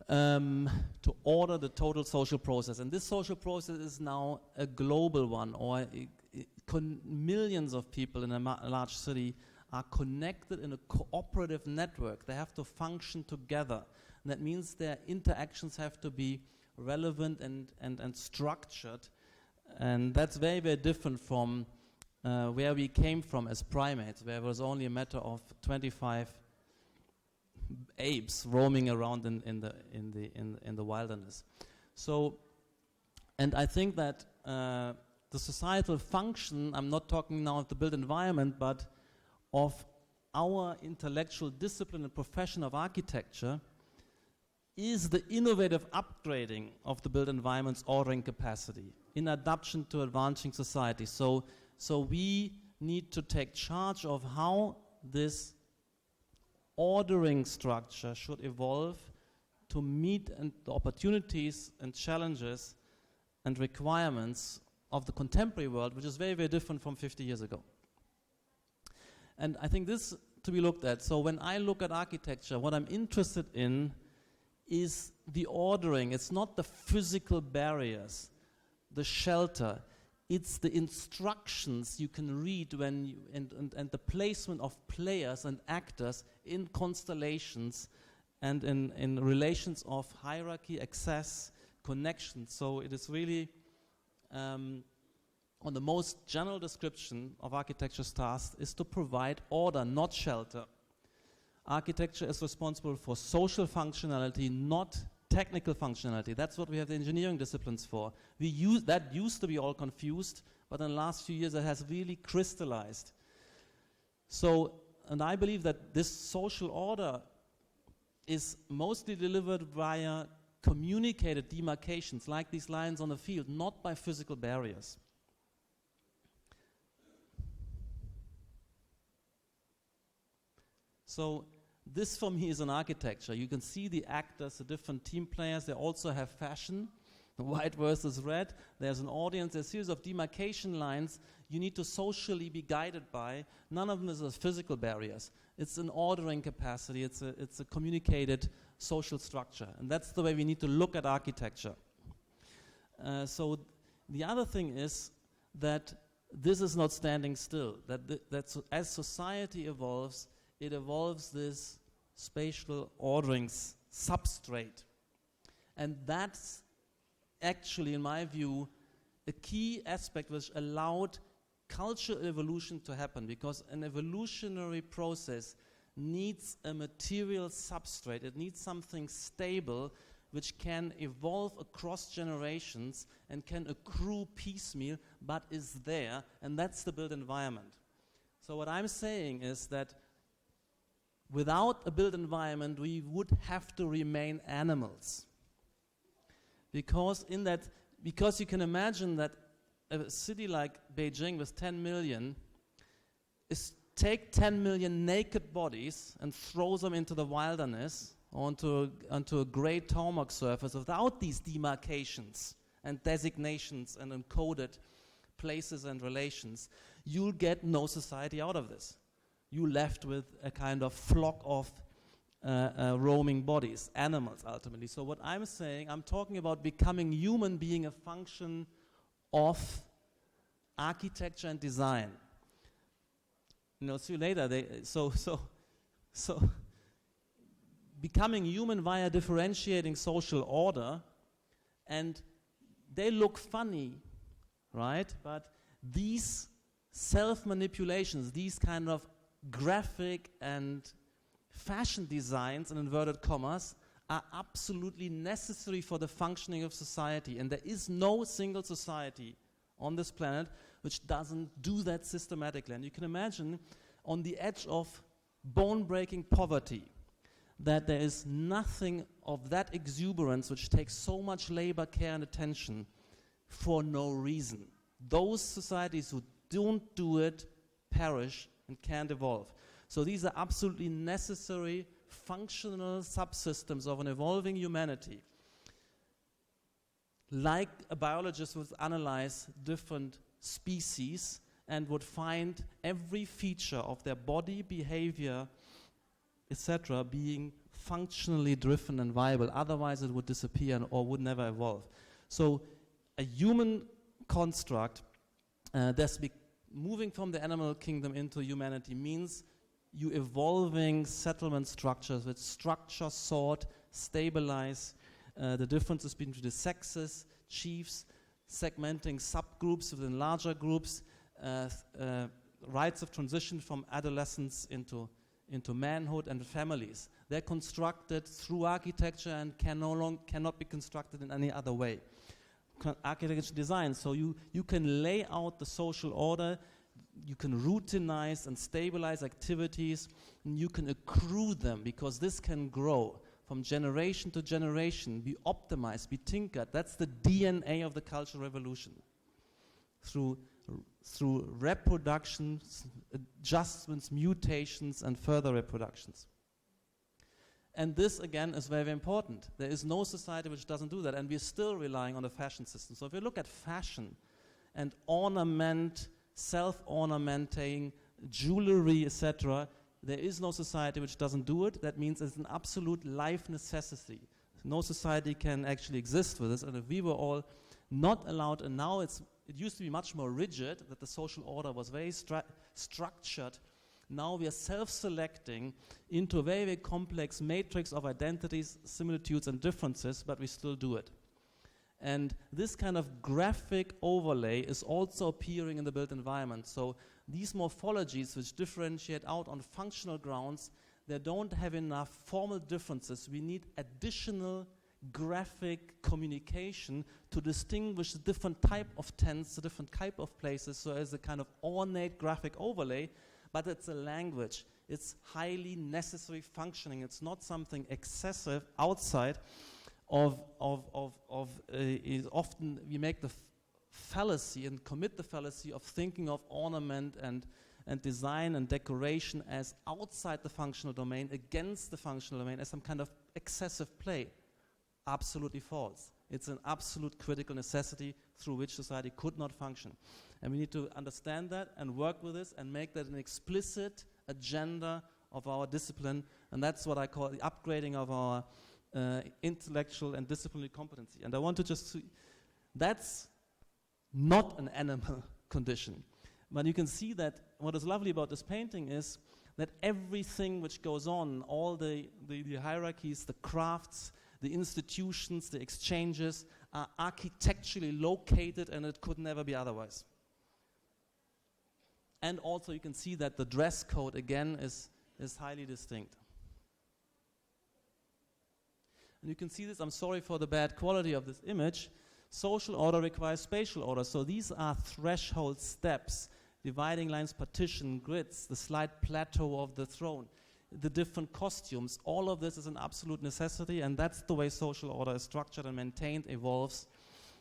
to order the total social process. And this social process is now a global one, or millions of people in a large city are connected in a cooperative network. They have to function together. And that means their interactions have to be relevant and structured. And that's very, very different from where we came from as primates, where it was only a matter of 25 apes roaming around in the wilderness. So, and I think that the societal function, I'm not talking now of the built environment, but of our intellectual discipline and profession of architecture, is the innovative upgrading of the built environment's ordering capacity in adaptation to advancing society. So we need to take charge of how this ordering structure should evolve to meet the opportunities and challenges and requirements of the contemporary world, which is very, very different from 50 years ago. And I think this to be looked at. So when I look at architecture, what I'm interested in is the ordering. It's not the physical barriers, the shelter. It's the instructions you can read when you, and the placement of players and actors in constellations and in relations of hierarchy, access, connection. So it is really on the most general description of architecture's task is to provide order, not shelter. Architecture is responsible for social functionality, not technical functionality. That's what we have the engineering disciplines for. That used to be all confused, but in the last few years it has really crystallized. So, and I believe that this social order is mostly delivered via communicated demarcations, like these lines on the field, not by physical barriers. So this for me is an architecture. You can see the actors, the different team players. They also have fashion, white versus red. There's an audience. There's a series of demarcation lines you need to socially be guided by. None of them is as physical barriers. It's an ordering capacity. It's a communicated social structure. And that's the way we need to look at architecture. So the other thing is that this is not standing still. That as society evolves, it evolves this spatial ordering substrate. And that's actually, in my view, a key aspect which allowed cultural evolution to happen, because an evolutionary process needs a material substrate. It needs something stable which can evolve across generations and can accrue piecemeal, but is there, and that's the built environment. So what I'm saying is that without a built environment, we would have to remain animals. Because you can imagine that a city like Beijing with 10 million is take 10 million naked bodies and throw them into the wilderness onto a great tarmac surface without these demarcations and designations and encoded places and relations. You'll get no society out of this. You're left with a kind of flock of roaming bodies, animals ultimately. So what I'm saying, I'm talking about becoming human being a function of architecture and design. See you later. So becoming human via differentiating social order, and they look funny, right? But these self-manipulations, these kind of graphic and fashion designs, in inverted commas, are absolutely necessary for the functioning of society. And there is no single society on this planet which doesn't do that systematically. And you can imagine on the edge of bone-breaking poverty that there is nothing of that exuberance which takes so much labor, care, and attention for no reason. Those societies who don't do it perish and can't evolve. So these are absolutely necessary functional subsystems of an evolving humanity. Like a biologist would analyze different species and would find every feature of their body, behavior, etc. being functionally driven and viable. Otherwise it would disappear or would never evolve. So a human construct that's moving from the animal kingdom into humanity means you evolving settlement structures which structure, sort, stabilize the differences between the sexes, chiefs, segmenting subgroups within larger groups, rites of transition from adolescence into manhood and families. They're constructed through architecture and cannot be constructed in any other way. Architecture design, so you can lay out the social order, you can routinize and stabilize activities, and you can accrue them, because this can grow from generation to generation, be optimized, be tinkered. That's the DNA of the Cultural Revolution. Through reproduction, adjustments, mutations, and further reproductions. And this, again, is very, very important. There is no society which doesn't do that, and we're still relying on the fashion system. So if you look at fashion and ornament, self-ornamenting, jewelry, etc., there is no society which doesn't do it. That means it's an absolute life necessity. No society can actually exist with this, and if we were all not allowed, and now it used to be much more rigid, that the social order was very structured. Now we are self-selecting into a very, very complex matrix of identities, similitudes, and differences, but we still do it. And this kind of graphic overlay is also appearing in the built environment. So these morphologies which differentiate out on functional grounds, they don't have enough formal differences. We need additional graphic communication to distinguish the different type of tents, the different type of places. So as a kind of ornate graphic overlay, but it's a language. It's highly necessary functioning. It's not something excessive outside is often we make the fallacy and commit the fallacy of thinking of ornament and and design and decoration as outside the functional domain, against the functional domain, as some kind of excessive play. Absolutely false. It's an absolute critical necessity through which society could not function. And we need to understand that and work with this and make that an explicit agenda of our discipline. And that's what I call the upgrading of our intellectual and disciplinary competency. And I want to just see, that's not an animal condition. But you can see that what is lovely about this painting is that everything which goes on, all the hierarchies, the crafts, the institutions, the exchanges, are architecturally located, and it could never be otherwise. And also you can see that the dress code, again, is highly distinct. And you can see this, I'm sorry for the bad quality of this image. Social order requires spatial order. So these are threshold steps, dividing lines, partition, grids, the slight plateau of the throne, the different costumes. All of this is an absolute necessity, and that's the way social order is structured and maintained, evolves,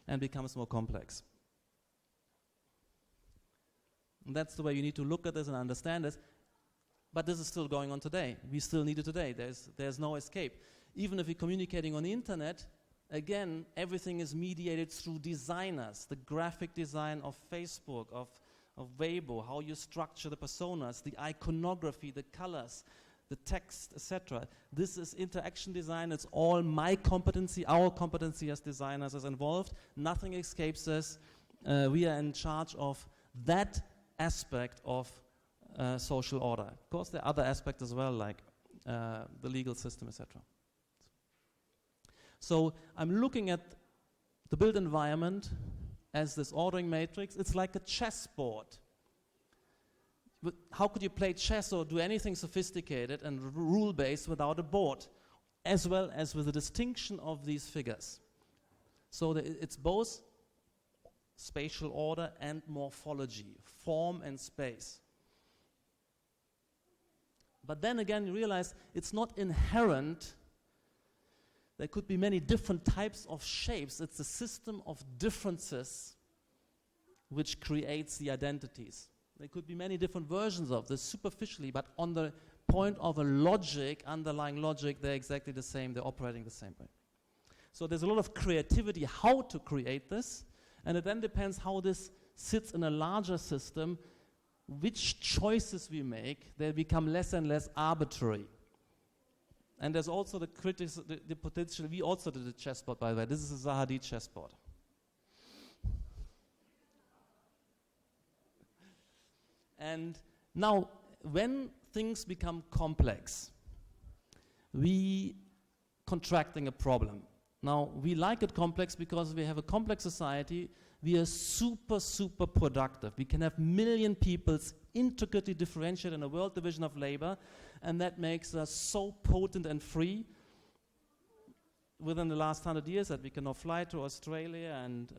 and becomes more complex. And that's the way you need to look at this and understand this. But this is still going on today. We still need it today. There's no escape. Even if we're communicating on the internet, again, everything is mediated through designers. The graphic design of Facebook, of Weibo, how you structure the personas, the iconography, the colors, the text, etc. This is interaction design. It's all my competency, our competency as designers is involved. Nothing escapes us. We are in charge of that aspect of social order. Of course, there are other aspects as well, like the legal system, etc. So I'm looking at the built environment as this ordering matrix. It's like a chessboard. But how could you play chess or do anything sophisticated and rule-based without a board, as well as with the distinction of these figures? So it's both spatial order and morphology, form and space. But then again, you realize it's not inherent. There could be many different types of shapes. It's a system of differences which creates the identities. There could be many different versions of this superficially, but on the point of a logic, underlying logic, they're exactly the same. They're operating the same way. So there's a lot of creativity how to create this, and it then depends how this sits in a larger system, which choices we make, they become less and less arbitrary. And there's also the potential. We also did a chessboard, by the way. This is a Zahadi chessboard. And now, when things become complex, we contracting a problem. Now, we like it complex because we have a complex society. We are super, super productive. We can have million peoples intricately differentiated in a world division of labor, and that makes us so potent and free within the last 100 years that we can now fly to Australia, and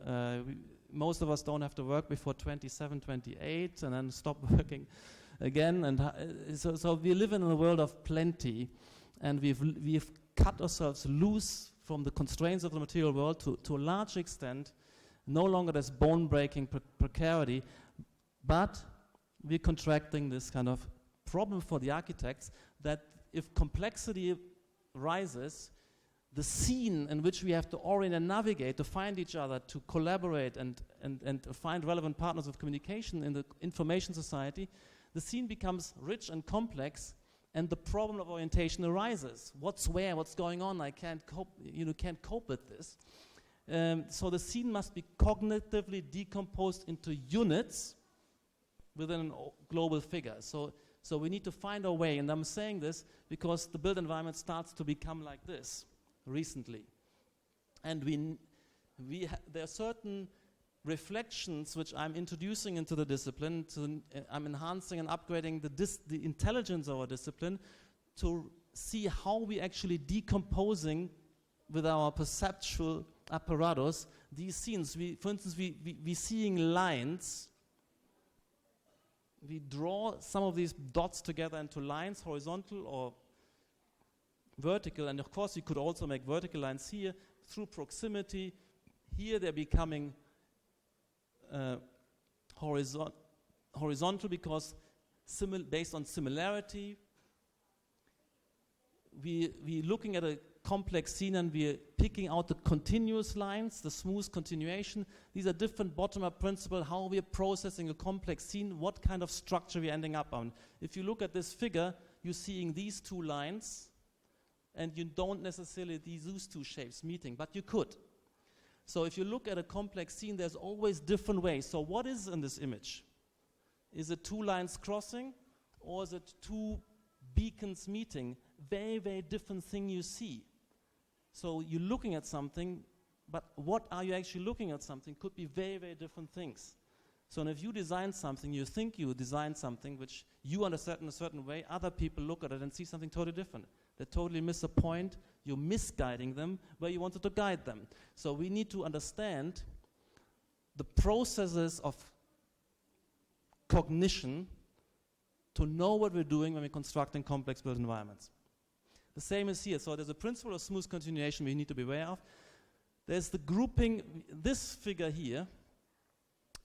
most of us don't have to work before 27, 28, and then stop working again. And so we live in a world of plenty, and we've cut ourselves loose from the constraints of the material world to a large extent. No longer there's bone-breaking precarity, but we're contracting this kind of problem for the architects that if complexity rises, the scene in which we have to orient and navigate, to find each other, to collaborate and to find relevant partners of communication in the information society, the scene becomes rich and complex, and the problem of orientation arises. What's where? What's going on? I can't cope. Can't cope with this. So the scene must be cognitively decomposed into units within a global figure. So we need to find our way, and I'm saying this because the built environment starts to become like this recently. And there are certain reflections which I'm introducing into the discipline. I'm enhancing and upgrading the intelligence of our discipline to see how we actually decomposing with our perceptual apparatus these scenes. For instance, we seeing lines. We draw some of these dots together into lines, horizontal or vertical, and of course you could also make vertical lines here through proximity. Here they're becoming horizontal because based on similarity. We're looking at a complex scene and we're picking out the continuous lines, the smooth continuation. These are different bottom-up principles, how we're processing a complex scene, what kind of structure we're ending up on. If you look at this figure, you're seeing these two lines, and you don't necessarily these two shapes meeting, but you could. So if you look at a complex scene, there's always different ways. So what is in this image? Is it two lines crossing, or is it two beacons meeting? Very, very different thing you see. So you're looking at something, but what are you actually looking at something could be very, very different things. So if you design something, you think you design something which you understand in a certain way, other people look at it and see something totally different. They totally miss a point, you're misguiding them where you wanted to guide them. So we need to understand the processes of cognition to know what we're doing when we're constructing complex built environments. The same is here. So there's a principle of smooth continuation we need to be aware of. There's the grouping, this figure here,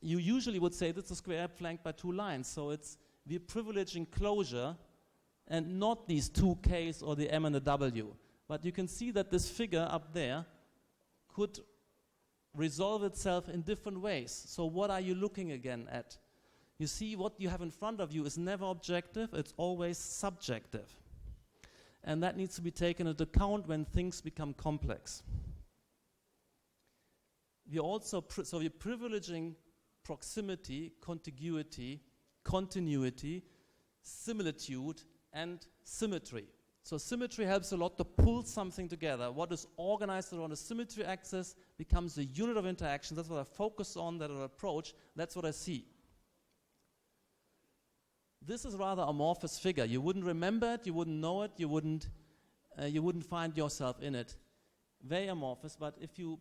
you usually would say that's a square flanked by two lines. So we're privileging closure and not these two Ks or the M and the W. But you can see that this figure up there could resolve itself in different ways. So what are you looking again at? You see, what you have in front of you is never objective, it's always subjective. And that needs to be taken into account when things become complex. We also, so we're privileging proximity, contiguity, continuity, similitude, and symmetry. So symmetry helps a lot to pull something together. What is organized around a symmetry axis becomes a unit of interaction. That's what I focus on, that I approach, that's what I see. This is rather amorphous figure. You wouldn't remember it, you wouldn't know it, you wouldn't find yourself in it. Very amorphous, but if you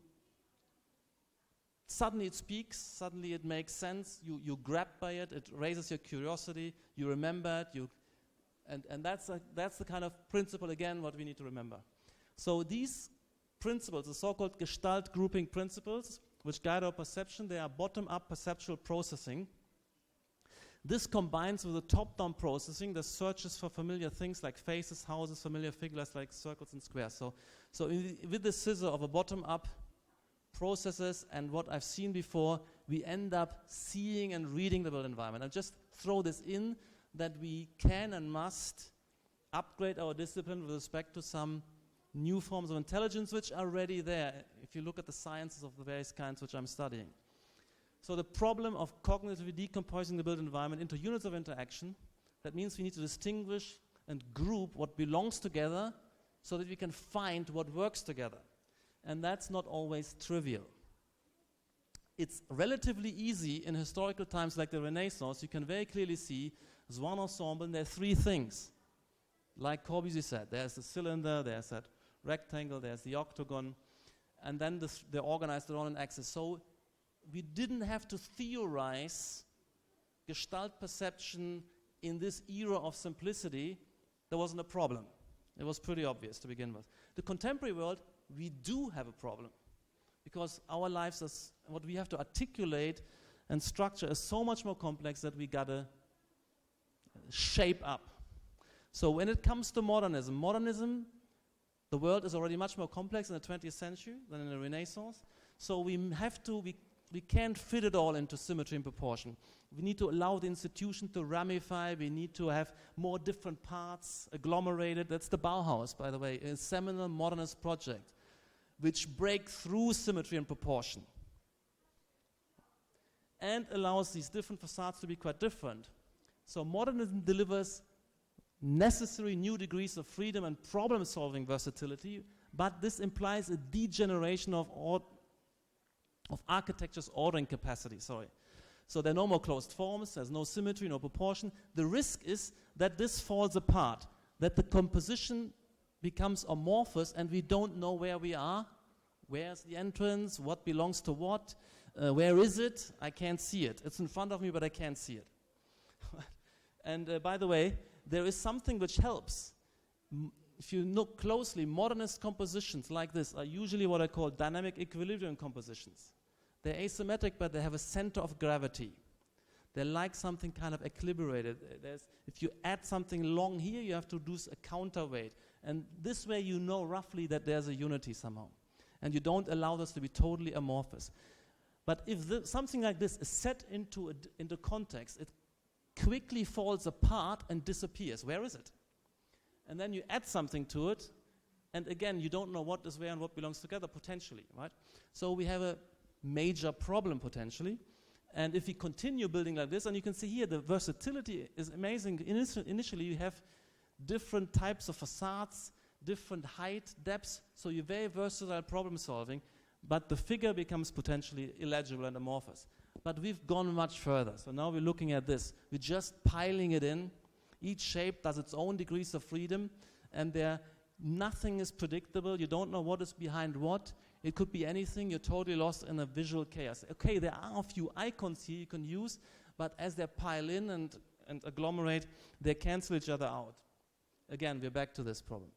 suddenly it speaks, suddenly it makes sense, you're grabbed by it, it raises your curiosity, you remember it, and that's the kind of principle, again, what we need to remember. So these principles, the so-called Gestalt grouping principles, which guide our perception, they are bottom-up perceptual processing. This combines with the top-down processing, the searches for familiar things like faces, houses, familiar figures like circles and squares. So with the scissor of a bottom-up processes and what I've seen before, we end up seeing and reading the built environment. I'll just throw this in, that we can and must upgrade our discipline with respect to some new forms of intelligence which are already there, if you look at the sciences of the various kinds which I'm studying. So the problem of cognitively decomposing the built environment into units of interaction, that means we need to distinguish and group what belongs together so that we can find what works together. And that's not always trivial. It's relatively easy in historical times like the Renaissance. You can very clearly see there's one ensemble and there are three things. Like Corbusier said, there's the cylinder, there's that rectangle, there's the octagon, and then they're organized around an axis. So we didn't have to theorize Gestalt perception in this era of simplicity. There wasn't a problem. It was pretty obvious to begin with. The contemporary world, we do have a problem because our lives, what we have to articulate and structure is so much more complex that we gotta shape up. So when it comes to modernism, the world is already much more complex in the 20th century than in the Renaissance. So we can't fit it all into symmetry and proportion. We need to allow the institution to ramify. We need to have more different parts agglomerated. That's the Bauhaus, by the way, a seminal modernist project which breaks through symmetry and proportion and allows these different facades to be quite different. So modernism delivers necessary new degrees of freedom and problem-solving versatility, but this implies a degeneration of architecture's ordering capacity, So there are no more closed forms, there's no symmetry, no proportion. The risk is that this falls apart, that the composition becomes amorphous and we don't know where we are. Where's the entrance? What belongs to what? Where is it? I can't see it. It's in front of me, but I can't see it. And by the way, there is something which helps. If you look closely, modernist compositions like this are usually what I call dynamic equilibrium compositions. They're asymmetric, but they have a center of gravity. They like something kind of equilibrated. If you add something long here, you have to do a counterweight. And this way you know roughly that there's a unity somehow. And you don't allow this to be totally amorphous. But if something like this is set into context, it quickly falls apart and disappears. Where is it? And then you add something to it, and again, you don't know what is where and what belongs together potentially, right? So we have a major problem potentially. And if we continue building like this, and you can see here the versatility is amazing. Initially you have different types of facades, different height, depths, so you're very versatile problem solving, but the figure becomes potentially illegible and amorphous. But we've gone much further. So now we're looking at this. We're just piling it in. Each shape does its own degrees of freedom, and nothing is predictable. You don't know what is behind what. It could be anything. You're totally lost in a visual chaos. Okay, there are a few icons here you can use, but as they pile in and agglomerate, they cancel each other out. Again, we're back to this problem.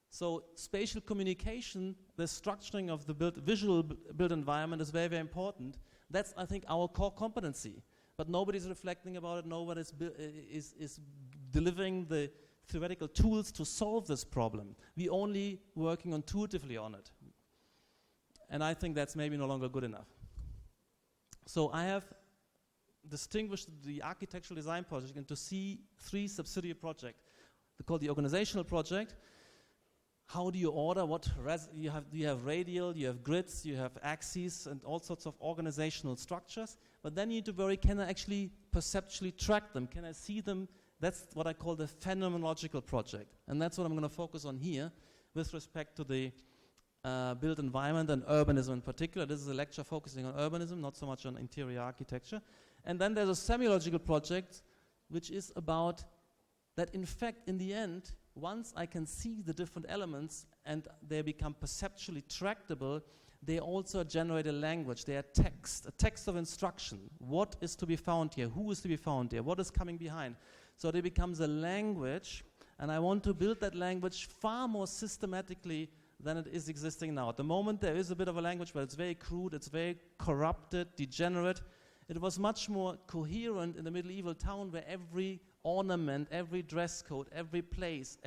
So spatial communication, the structuring of the visual built environment is very, very important. That's, I think, our core competency. But nobody's reflecting about it. Nobody is delivering the theoretical tools to solve this problem. We're only working intuitively on it. And I think that's maybe no longer good enough. So I have distinguished the architectural design project into three subsidiary projects. They're called the organizational project. How do you order? You have radial, you have grids, you have axes, and all sorts of organizational structures. But then you need to worry, can I actually perceptually track them? Can I see them? That's what I call the phenomenological project. And that's what I'm going to focus on here with respect to the built environment and urbanism in particular. This is a lecture focusing on urbanism, not so much on interior architecture. And then there's a semiological project, which is about that, in fact, in the end, once I can see the different elements and they become perceptually tractable, they also generate a language. They are a text of instruction. What is to be found here? Who is to be found here? What is coming behind? So it becomes a language, and I want to build that language far more systematically than it is existing now. At the moment, there is a bit of a language, but it's very crude, it's very corrupted, degenerate. It was much more coherent in the medieval town, where every ornament, every dress code, every place,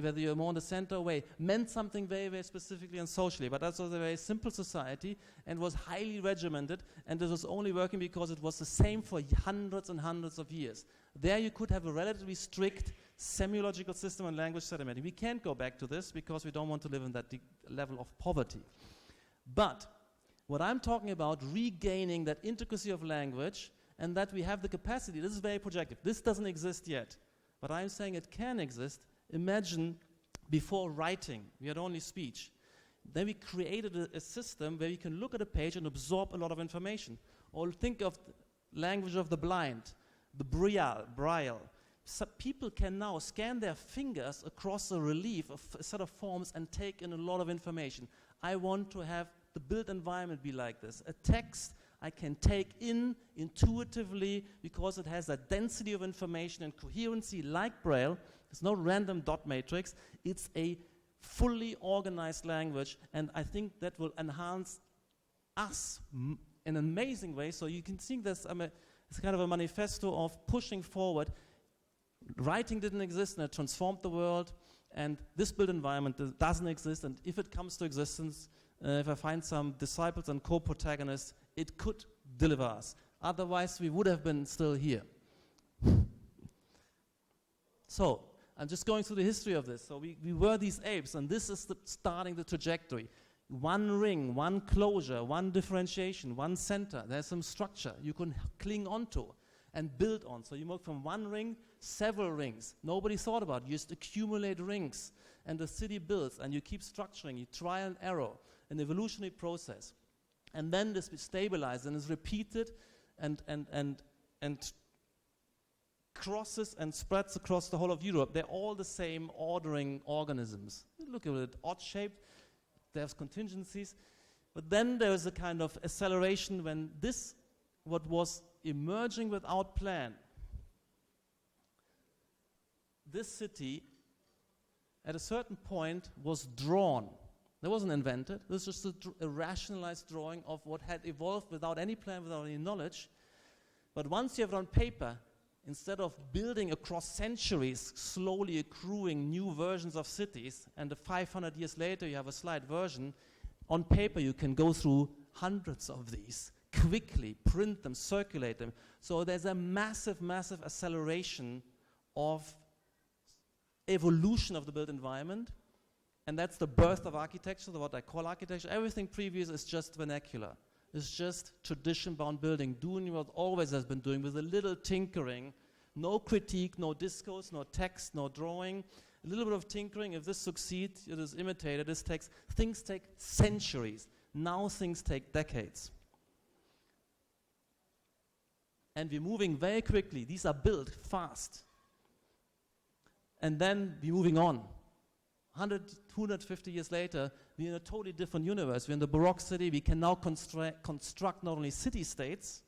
whether you're more in the center away, meant something very, very specifically and socially. But that was a very simple society and was highly regimented, and this was only working because it was the same for hundreds and hundreds of years. There you could have a relatively strict semiological system and language sedimenting. We can't go back to this because we don't want to live in that level of poverty. But what I'm talking about, regaining that intricacy of language, and that we have the capacity, this is very projective. This doesn't exist yet, but I'm saying it can exist. Imagine before writing, we had only speech. Then we created a system where you can look at a page and absorb a lot of information. Or think of the language of the blind, the braille. So people can now scan their fingers across a relief of a set of forms and take in a lot of information. I want to have the built environment be like this. A text I can take in intuitively because it has a density of information and coherency like Braille. It's no random dot matrix. It's a fully organized language, and I think that will enhance us in an amazing way. So you can see this, it's kind of a manifesto of pushing forward. Writing didn't exist, and it transformed the world, and this built environment doesn't exist, and if it comes to existence, if I find some disciples and co-protagonists, it could deliver us. Otherwise, we would have been still here. So, I'm just going through the history of this. So we were these apes, and this is starting the trajectory. One ring, one closure, one differentiation, one center. There's some structure you can cling onto and build on. So you move from one ring, several rings. Nobody thought about it. You just accumulate rings, and the city builds, and you keep structuring. You try and error, an evolutionary process. And then this is stabilized and is repeated and crosses and spreads across the whole of Europe. They're all the same ordering organisms. Look at it, odd-shaped. There's contingencies. But then there is a kind of acceleration when this, what was emerging without plan, this city at a certain point was drawn That wasn't invented. This was just a rationalized drawing of what had evolved without any plan, without any knowledge. But once you have it on paper, instead of building across centuries, slowly accruing new versions of cities, and 500 years later you have a slight version, on paper you can go through hundreds of these, quickly print them, circulate them. So there's a massive, massive acceleration of evolution of the built environment, and that's the birth of architecture, what I call architecture. Everything previous is just vernacular. It's just tradition-bound building, doing what always has been doing with a little tinkering, no critique, no discourse, no text, no drawing, a little bit of tinkering. If this succeeds, it is imitated. Things take centuries. Now things take decades. And we're moving very quickly. These are built fast. And then we're moving on. 100, 250 years later, we're in a totally different universe. We're in the Baroque city. We can now construct not only city-states,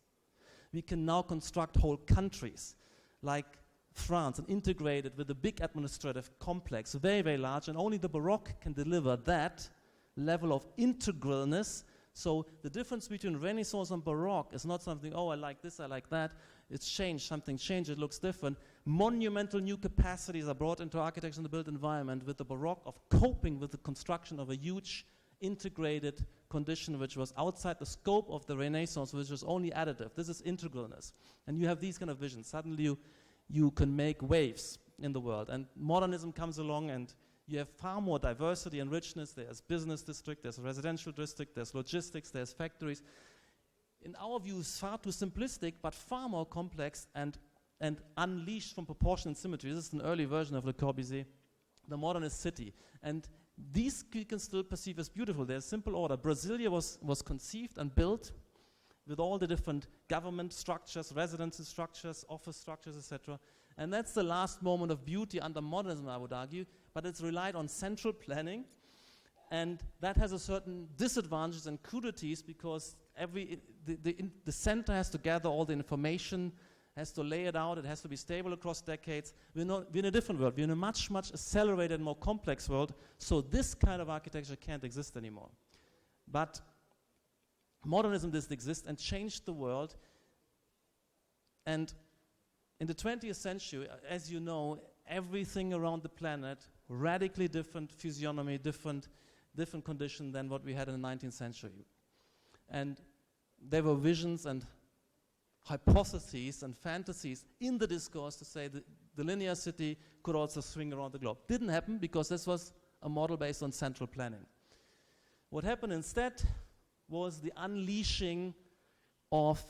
we can now construct whole countries, like France, and integrate it with a big administrative complex, very, very large, and only the Baroque can deliver that level of integralness. So the difference between Renaissance and Baroque is not something, oh, I like this, I like that. It's changed, something changed, it looks different. Monumental new capacities are brought into architecture and the built environment with the Baroque of coping with the construction of a huge integrated condition which was outside the scope of the Renaissance, which was only additive. This is integralness. And you have these kind of visions. Suddenly you can make waves in the world. And modernism comes along and you have far more diversity and richness. There's business district, there's residential district, there's logistics, there's factories. In our view, it's far too simplistic, but far more complex and unleashed from proportion and symmetry. This is an early version of Le Corbusier, the modernist city. And these we can still perceive as beautiful. There's simple order. Brasilia was conceived and built with all the different government structures, residency structures, office structures, etc. And that's the last moment of beauty under modernism, I would argue, but it's relied on central planning, and that has a certain disadvantages and crudities because the center has to gather all the information, has to lay it out, it has to be stable across decades. We're in a different world. We're in a much, much accelerated, more complex world, so this kind of architecture can't exist anymore. But modernism did exist and changed the world, and in the 20th century, as you know, everything around the planet, radically different physiognomy, different condition than what we had in the 19th century. And there were visions and hypotheses and fantasies in the discourse to say that the linear city could also swing around the globe. Didn't happen because this was a model based on central planning. What happened instead was the unleashing of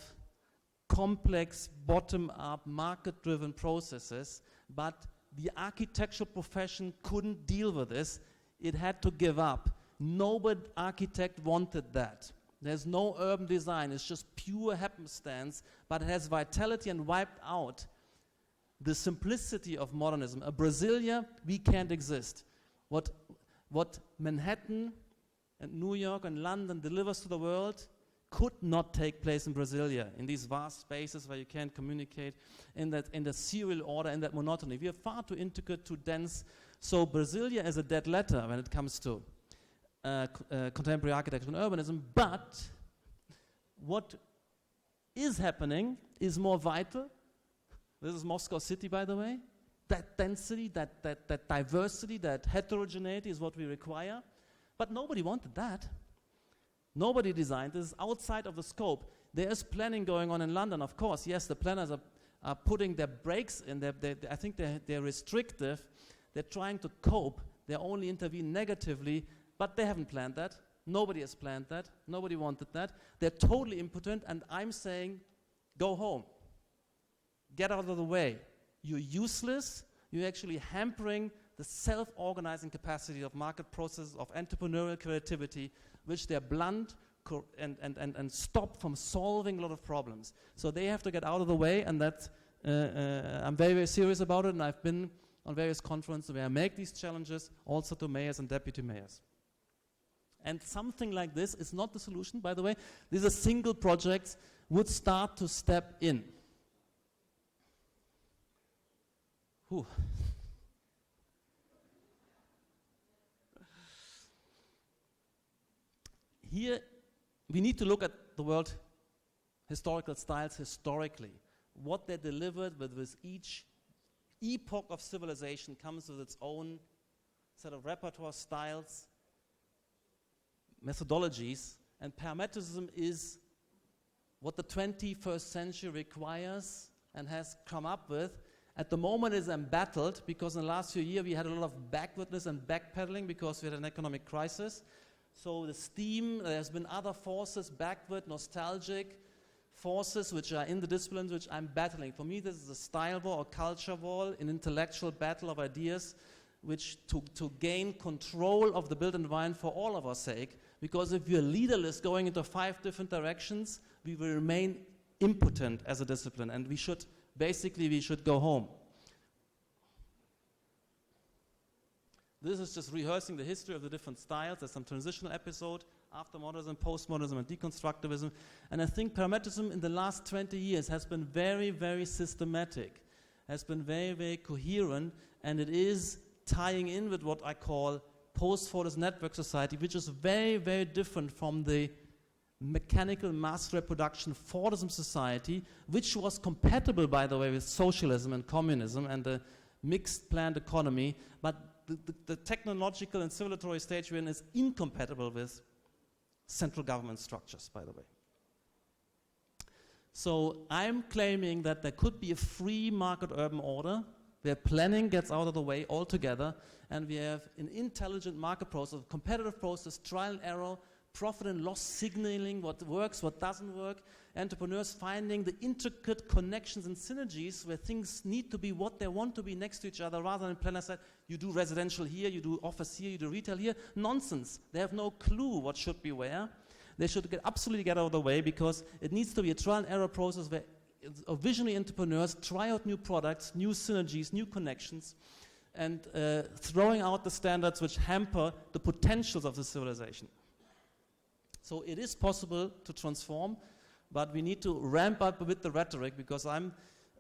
complex, bottom-up, market-driven processes, but the architectural profession couldn't deal with this. It had to give up. No architect wanted that. There's no urban design. It's just pure happenstance, but it has vitality and wiped out the simplicity of modernism. A Brasilia, we can't exist. What Manhattan and New York and London delivers to the world could not take place in Brasilia, in these vast spaces where you can't communicate, in the serial order, in that monotony. We are far too intricate, too dense. So Brasilia is a dead letter when it comes to contemporary architecture and urbanism. But what is happening is more vital. This is Moscow City, by the way. That density, that diversity, that heterogeneity is what we require. But nobody wanted that. Nobody designed this. Is outside of the scope. There is planning going on in London, of course. Yes, the planners are putting their brakes in. I think they're restrictive. They're trying to cope. They only intervene negatively, but they haven't planned that. Nobody has planned that. Nobody wanted that. They're totally impotent, and I'm saying, go home. Get out of the way. You're useless. You're actually hampering the self-organizing capacity of market processes, of entrepreneurial creativity, which they're blunt and stop from solving a lot of problems. So they have to get out of the way, and that I'm very, very serious about it, and I've been on various conferences where I make these challenges also to mayors and deputy mayors. And something like this is not the solution, by the way. These are single projects would start to step in. Whew. here we need to look at the world historical styles historically. What they delivered with each epoch of civilization comes with its own set of repertoire styles, methodologies, and parametricism is what the 21st century requires and has come up with. At the moment is embattled because in the last few years we had a lot of backwardness and backpedaling because we had an economic crisis. So the steam, there's been other forces, backward, nostalgic forces which are in the disciplines which I'm battling. For me this is a style war or culture war, an intellectual battle of ideas which to gain control of the built environment for all of our sake, because if we're leaderless going into 5 different directions, we will remain impotent as a discipline, and we should go home. This is just rehearsing the history of the different styles. There's some transitional episode, after modernism, postmodernism, and deconstructivism. And I think parametricism in the last 20 years has been very, very systematic, has been very, very coherent, and it is tying in with what I call post-fordist network society, which is very, very different from the mechanical mass reproduction Fordism society, which was compatible, by the way, with socialism and communism and the mixed planned economy, but the technological and civilizatory stage we're in is incompatible with central government structures, by the way. So I'm claiming that there could be a free market urban order where planning gets out of the way altogether, and we have an intelligent market process, competitive process, trial and error, profit and loss signaling, what works, what doesn't work, entrepreneurs finding the intricate connections and synergies where things need to be what they want to be next to each other, rather than planners said, you do residential here, you do office here, you do retail here. Nonsense. They have no clue what should be where. They should absolutely get out of the way, because it needs to be a trial and error process where visionary entrepreneurs try out new products, new synergies, new connections, and throwing out the standards which hamper the potentials of the civilization. So it is possible to transform, but we need to ramp up a bit the rhetoric, because I'm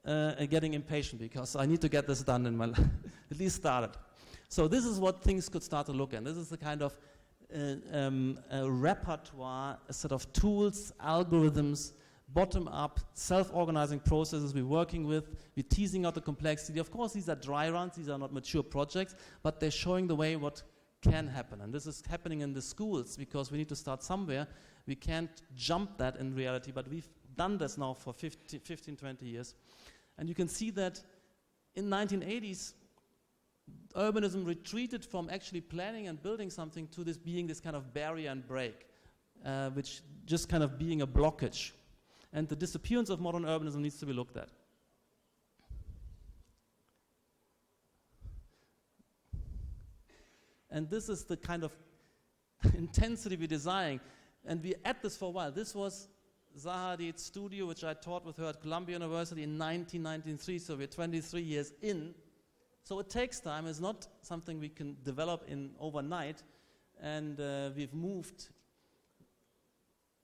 getting impatient, because I need to get this done in my life, at least started. So this is what things could start to look at. This is the kind of a repertoire, a set of tools, algorithms, bottom-up, self-organizing processes we're working with. We're teasing out the complexity. Of course, these are dry runs. These are not mature projects, but they're showing the way what can happen. And this is happening in the schools, because we need to start somewhere. We can't jump that in reality, but we've done this now for 15, 20 years. And you can see that in 1980s, urbanism retreated from actually planning and building something to this being this kind of barrier and break, which just kind of being a blockage. And the disappearance of modern urbanism needs to be looked at. And this is the kind of intensity we're desiring. And we're at this for a while. This was Zaha Hadid's studio, which I taught with her at Columbia University in 1993, so we're 23 years in. So it takes time. It's not something we can develop in overnight. And we've moved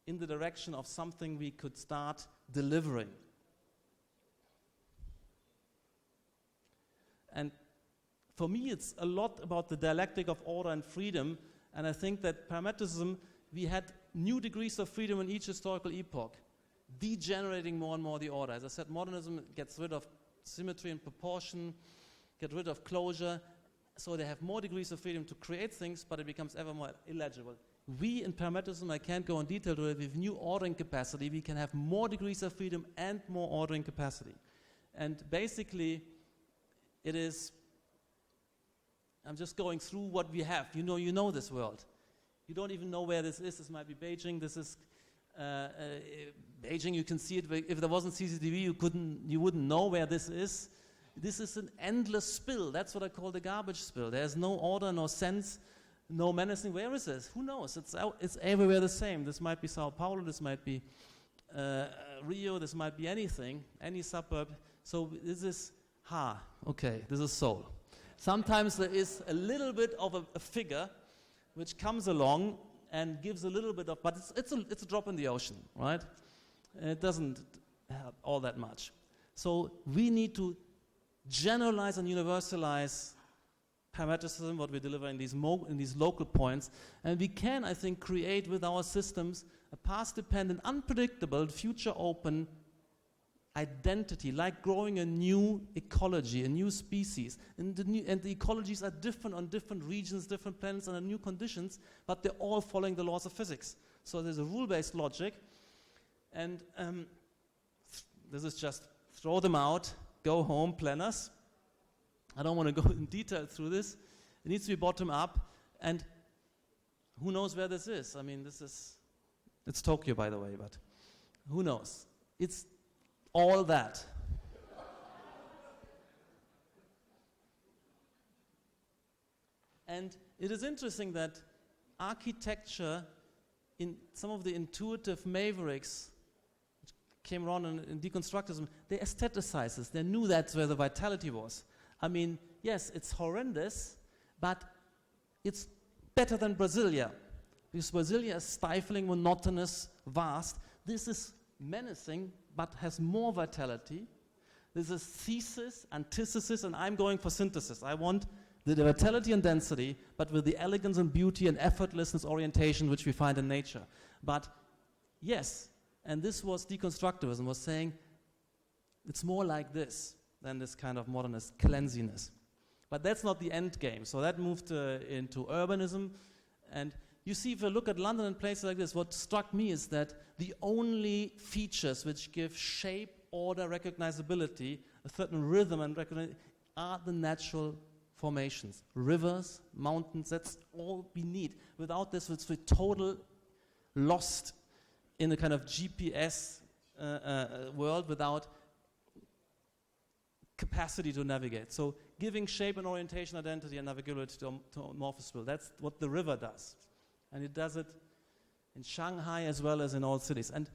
in the direction of something we could start delivering. And for me, it's a lot about the dialectic of order and freedom, and I think that parametricism, we had new degrees of freedom in each historical epoch, degenerating more and more the order. As I said, modernism gets rid of symmetry and proportion, get rid of closure, so they have more degrees of freedom to create things, but it becomes ever more illegible. We in parametricism, I can't go in detail to it, with new ordering capacity, we can have more degrees of freedom and more ordering capacity. And basically, it is, I'm just going through what we have. You know this world. You don't even know where this is. This might be Beijing. This is Beijing. You can see it. If there wasn't CCTV, you wouldn't know where this is. This is an endless spill. That's what I call the garbage spill. There's no order, no sense, no menacing. Where is this? Who knows? It's everywhere the same. This might be Sao Paulo. This might be Rio. This might be anything, any suburb. So this is okay. This is Seoul. Sometimes there is a little bit of a figure which comes along and gives a little bit of, but it's a drop in the ocean, right? It doesn't help all that much. So we need to generalize and universalize pragmatism, what we deliver in these local points. And we can, I think, create with our systems a past-dependent, unpredictable, future-open identity, like growing a new ecology, a new species. And the ecologies are different on different regions, different planets, under new conditions, but they're all following the laws of physics. So there's a rule-based logic, and this is just throw them out, go home, planners. I don't want to go in detail through this. It needs to be bottom-up, and who knows where this is? I mean, it's Tokyo, by the way, but who knows? It's all that. And it is interesting that architecture, in some of the intuitive mavericks which came around in deconstructivism, they aestheticize this. They knew that's where the vitality was. I mean, yes, it's horrendous, but it's better than Brasilia. Because Brasilia is stifling, monotonous, vast. This is menacing, but has more vitality. This is thesis, antithesis, and I'm going for synthesis. I want the vitality and density, but with the elegance and beauty and effortlessness orientation which we find in nature. But yes, and this was deconstructivism, was saying it's more like this than this kind of modernist cleansiness. But that's not the end game. So that moved into urbanism. And you see, if you look at London and places like this, what struck me is that the only features which give shape, order, recognizability, a certain rhythm and are the natural formations. Rivers, mountains, that's all we need. Without this, it's total lost in a kind of GPS world without capacity to navigate. So giving shape and orientation, identity and navigability to amorphous will. That's what the river does. And it does it in Shanghai as well as in all cities. And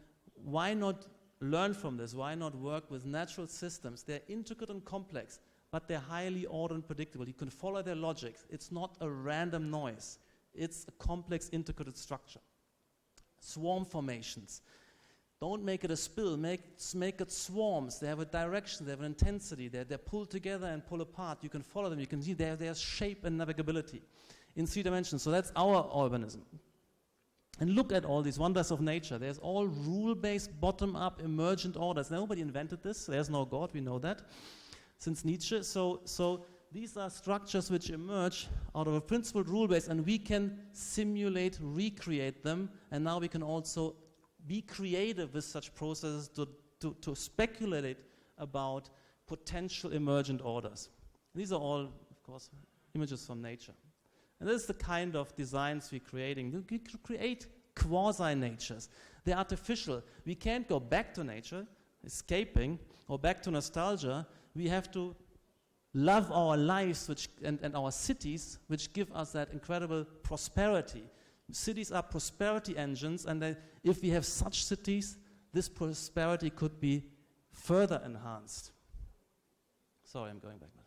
why not learn from this? Why not work with natural systems? They're intricate and complex, but they're highly ordered and predictable. You can follow their logic. It's not a random noise. It's a complex, integrated structure. Swarm formations. Don't make it a spill. Make it swarms. They have a direction. They have an intensity. They're pulled together and pull apart. You can follow them. You can see there's shape and navigability in 3 dimensions. So that's our urbanism. And look at all these wonders of nature. There's all rule-based, bottom-up, emergent orders. Nobody invented this. There's no God. We know that since Nietzsche. So these are structures which emerge out of a principled rule-base, and we can simulate, recreate them, and now we can also be creative with such processes to speculate about potential emergent orders. These are all, of course, images from nature. And this is the kind of designs we're creating. We create quasi-natures. They're artificial. We can't go back to nature, escaping, or back to nostalgia. We have to love our lives and our cities, which give us that incredible prosperity. Cities are prosperity engines, and if we have such cities, this prosperity could be further enhanced. Sorry, I'm going back now.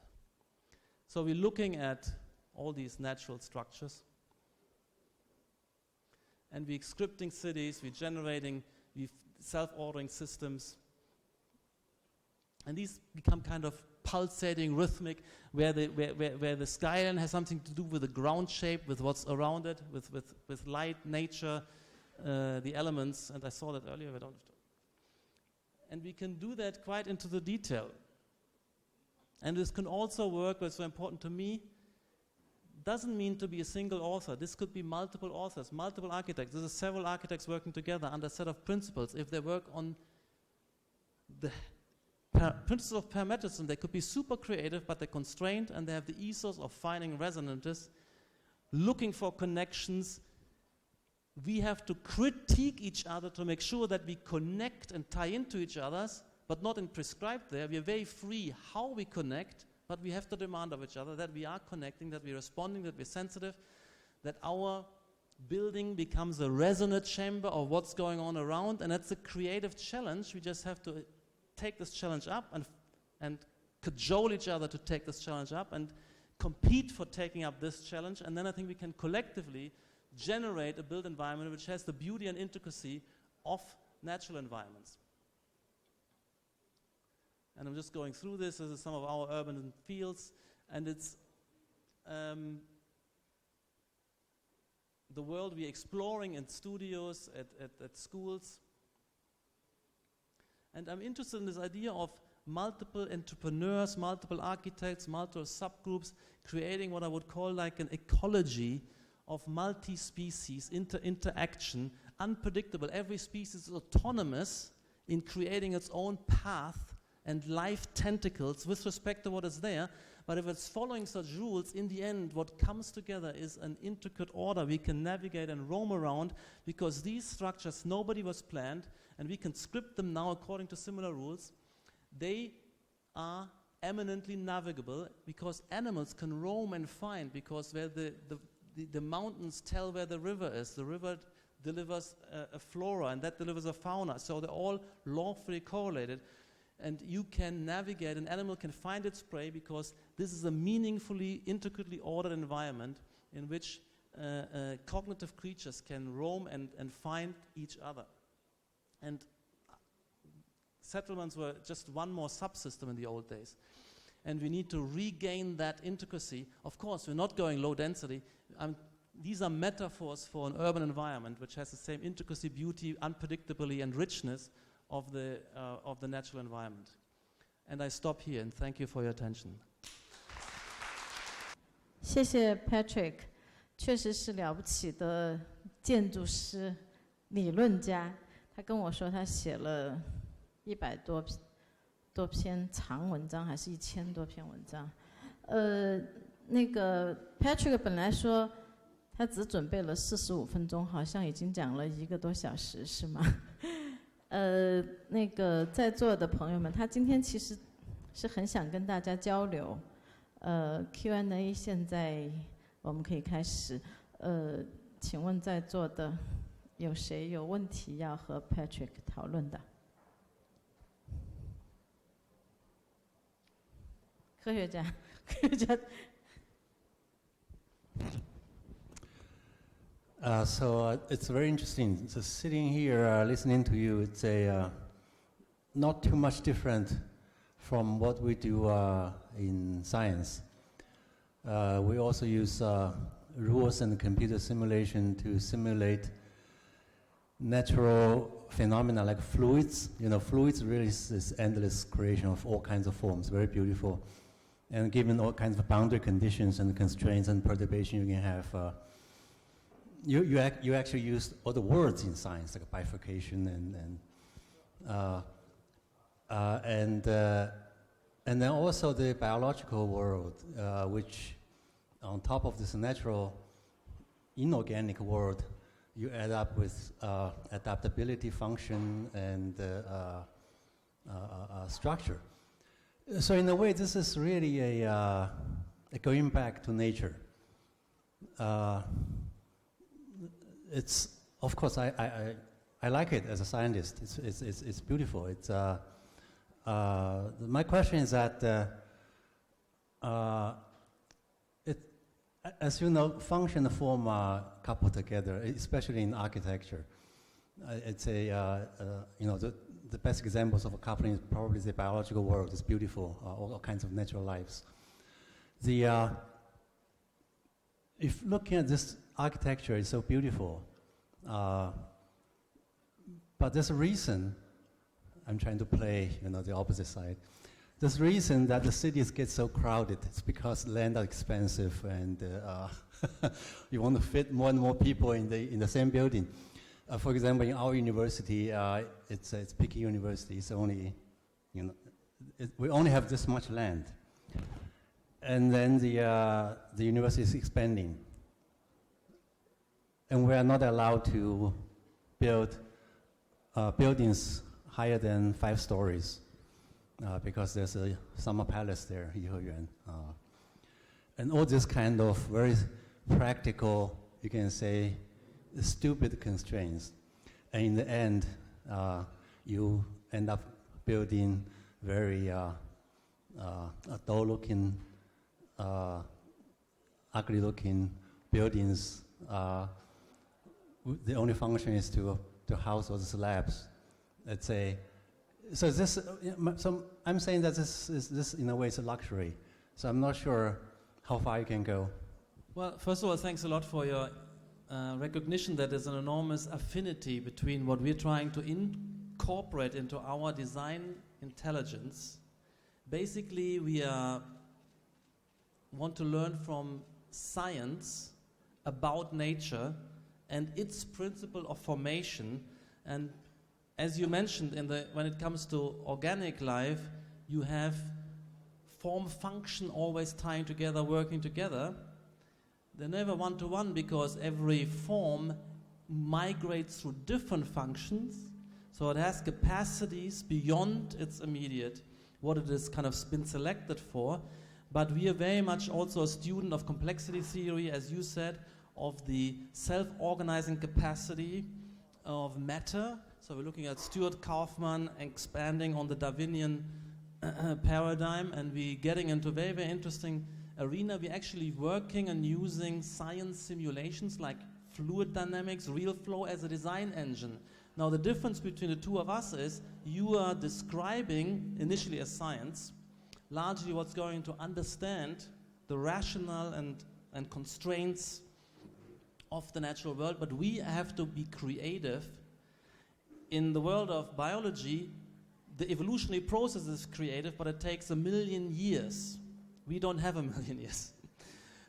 So we're looking at all these natural structures, and we're scripting cities, we're generating self-ordering systems, and these become kind of pulsating, rhythmic, where the skyline has something to do with the ground shape, with what's around it, with light, nature, the elements, and I saw that earlier. And we can do that quite into the detail. And this can also work, what's so important to me, doesn't mean to be a single author. This could be multiple authors, multiple architects. There's several architects working together under a set of principles. If they work on the principles of parametrism, they could be super creative, but they're constrained, and they have the ethos of finding resonances, looking for connections. We have to critique each other to make sure that we connect and tie into each other's, but not in prescribed there. We are very free how we connect, but we have to demand of each other that we are connecting, that we're responding, that we're sensitive, that our building becomes a resonant chamber of what's going on around, and that's a creative challenge. We just have to take this challenge up and cajole each other to take this challenge up and compete for taking up this challenge, and then I think we can collectively generate a built environment which has the beauty and intricacy of natural environments. And I'm just going through this. This is some of our urban fields, and it's the world we're exploring in studios, at schools. And I'm interested in this idea of multiple entrepreneurs, multiple architects, multiple subgroups, creating what I would call like an ecology of multi-species interaction, unpredictable. Every species is autonomous in creating its own path and life tentacles with respect to what is there. But if it's following such rules, in the end, what comes together is an intricate order we can navigate and roam around, because these structures, nobody was planned, and we can script them now according to similar rules. They are eminently navigable because animals can roam and find, because where the mountains tell where the river is. The river delivers a flora, and that delivers a fauna. So they're all lawfully correlated. And you can navigate, an animal can find its prey, because this is a meaningfully, intricately ordered environment in which cognitive creatures can roam and find each other. And settlements were just one more subsystem in the old days. And we need to regain that intricacy. Of course, we're not going low density. These are metaphors for an urban environment which has the same intricacy, beauty, unpredictability, and richness of the natural environment. And I stop here, and thank you for your attention. 谢谢 Patrik， 确实是了不起的建筑师、理论家。他跟我说，他写了100多篇长文章，还是1000多篇文章。那个 Patrik 本来说他只准备了45分钟，好像已经讲了1个多小时，是吗？那个在座的朋友们，他今天其实是很想跟大家交流。Q&A 现在我们可以开始。请问在座的有谁有问题要和 Patrik 讨论的？科学家。So it's very interesting. So sitting here, listening to you, it's not too much different from what we do in science. We also use rules and computer simulation to simulate natural phenomena like fluids. You know, fluids really is this endless creation of all kinds of forms, very beautiful. And given all kinds of boundary conditions and constraints and perturbation you can have, you actually use all the words in science, like bifurcation and then also the biological world, which on top of this natural inorganic world, you add up with adaptability function and structure. So in a way, this is really a going back to nature. It's, of course, I like it as a scientist. It's beautiful. It's my question is that as you know, function and form are coupled together, especially in architecture. It's you know, the best examples of a coupling is probably the biological world. It's beautiful, all kinds of natural lives. If looking at this architecture, it's so beautiful, but there's a reason. I'm trying to play, you know, the opposite side. There's a reason that the cities get so crowded. It's because land are expensive, and you want to fit more and more people in the same building. For example, in our university, it's Peking University. It's only, you know, we only have this much land, and then the university is expanding, and we are not allowed to build buildings higher than 5 stories because there's a summer palace there, Yiheyuan. And all this kind of very practical, you can say, stupid constraints. And in the end, you end up building very dull-looking, ugly-looking buildings. The only function is to house all the slabs. Let's say, so this. So I'm saying that this in a way is a luxury. So I'm not sure how far you can go. Well, first of all, thanks a lot for your recognition that there's an enormous affinity between what we're trying to incorporate into our design intelligence. Basically, we want to learn from science about nature and its principle of formation. And as you mentioned, when it comes to organic life, you have form function always tying together, working together. They're never one-to-one because every form migrates through different functions, so it has capacities beyond its immediate, what it has kind of been selected for. But we are very much also a student of complexity theory, as you said, of the self-organizing capacity of matter. So we're looking at Stuart Kaufman expanding on the Darwinian paradigm, and we're getting into very, very interesting arena. We're actually working and using science simulations like fluid dynamics, real flow as a design engine. Now the difference between the two of us is you are describing, initially as science, largely what's going to understand the rationale and constraints of the natural world, but we have to be creative. In the world of biology, the evolutionary process is creative, but it takes 1 million years. We don't have 1 million years.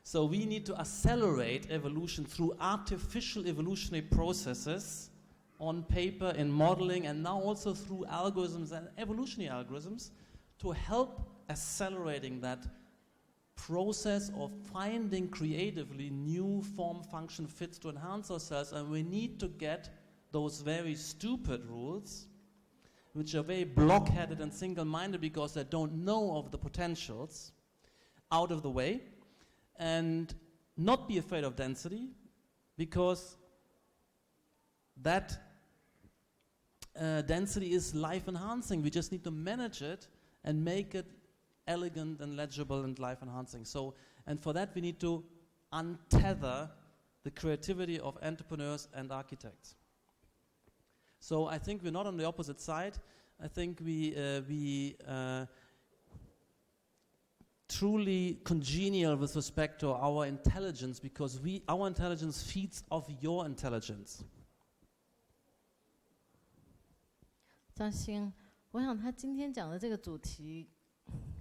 So we need to accelerate evolution through artificial evolutionary processes on paper, in modeling, and now also through algorithms and evolutionary algorithms to help accelerating that process of finding creatively new form function fits to enhance ourselves. And we need to get those very stupid rules, which are very blockheaded and single-minded because they don't know of the potentials, out of the way, and not be afraid of density, because that density is life-enhancing. We just need to manage it and make it elegant and legible and life-enhancing. So, and for that we need to untether the creativity of entrepreneurs and architects. So I think we're not on the opposite side. I think we truly congenial with respect to our intelligence, because our intelligence feeds off your intelligence. 张欣，我想他今天讲的这个主题，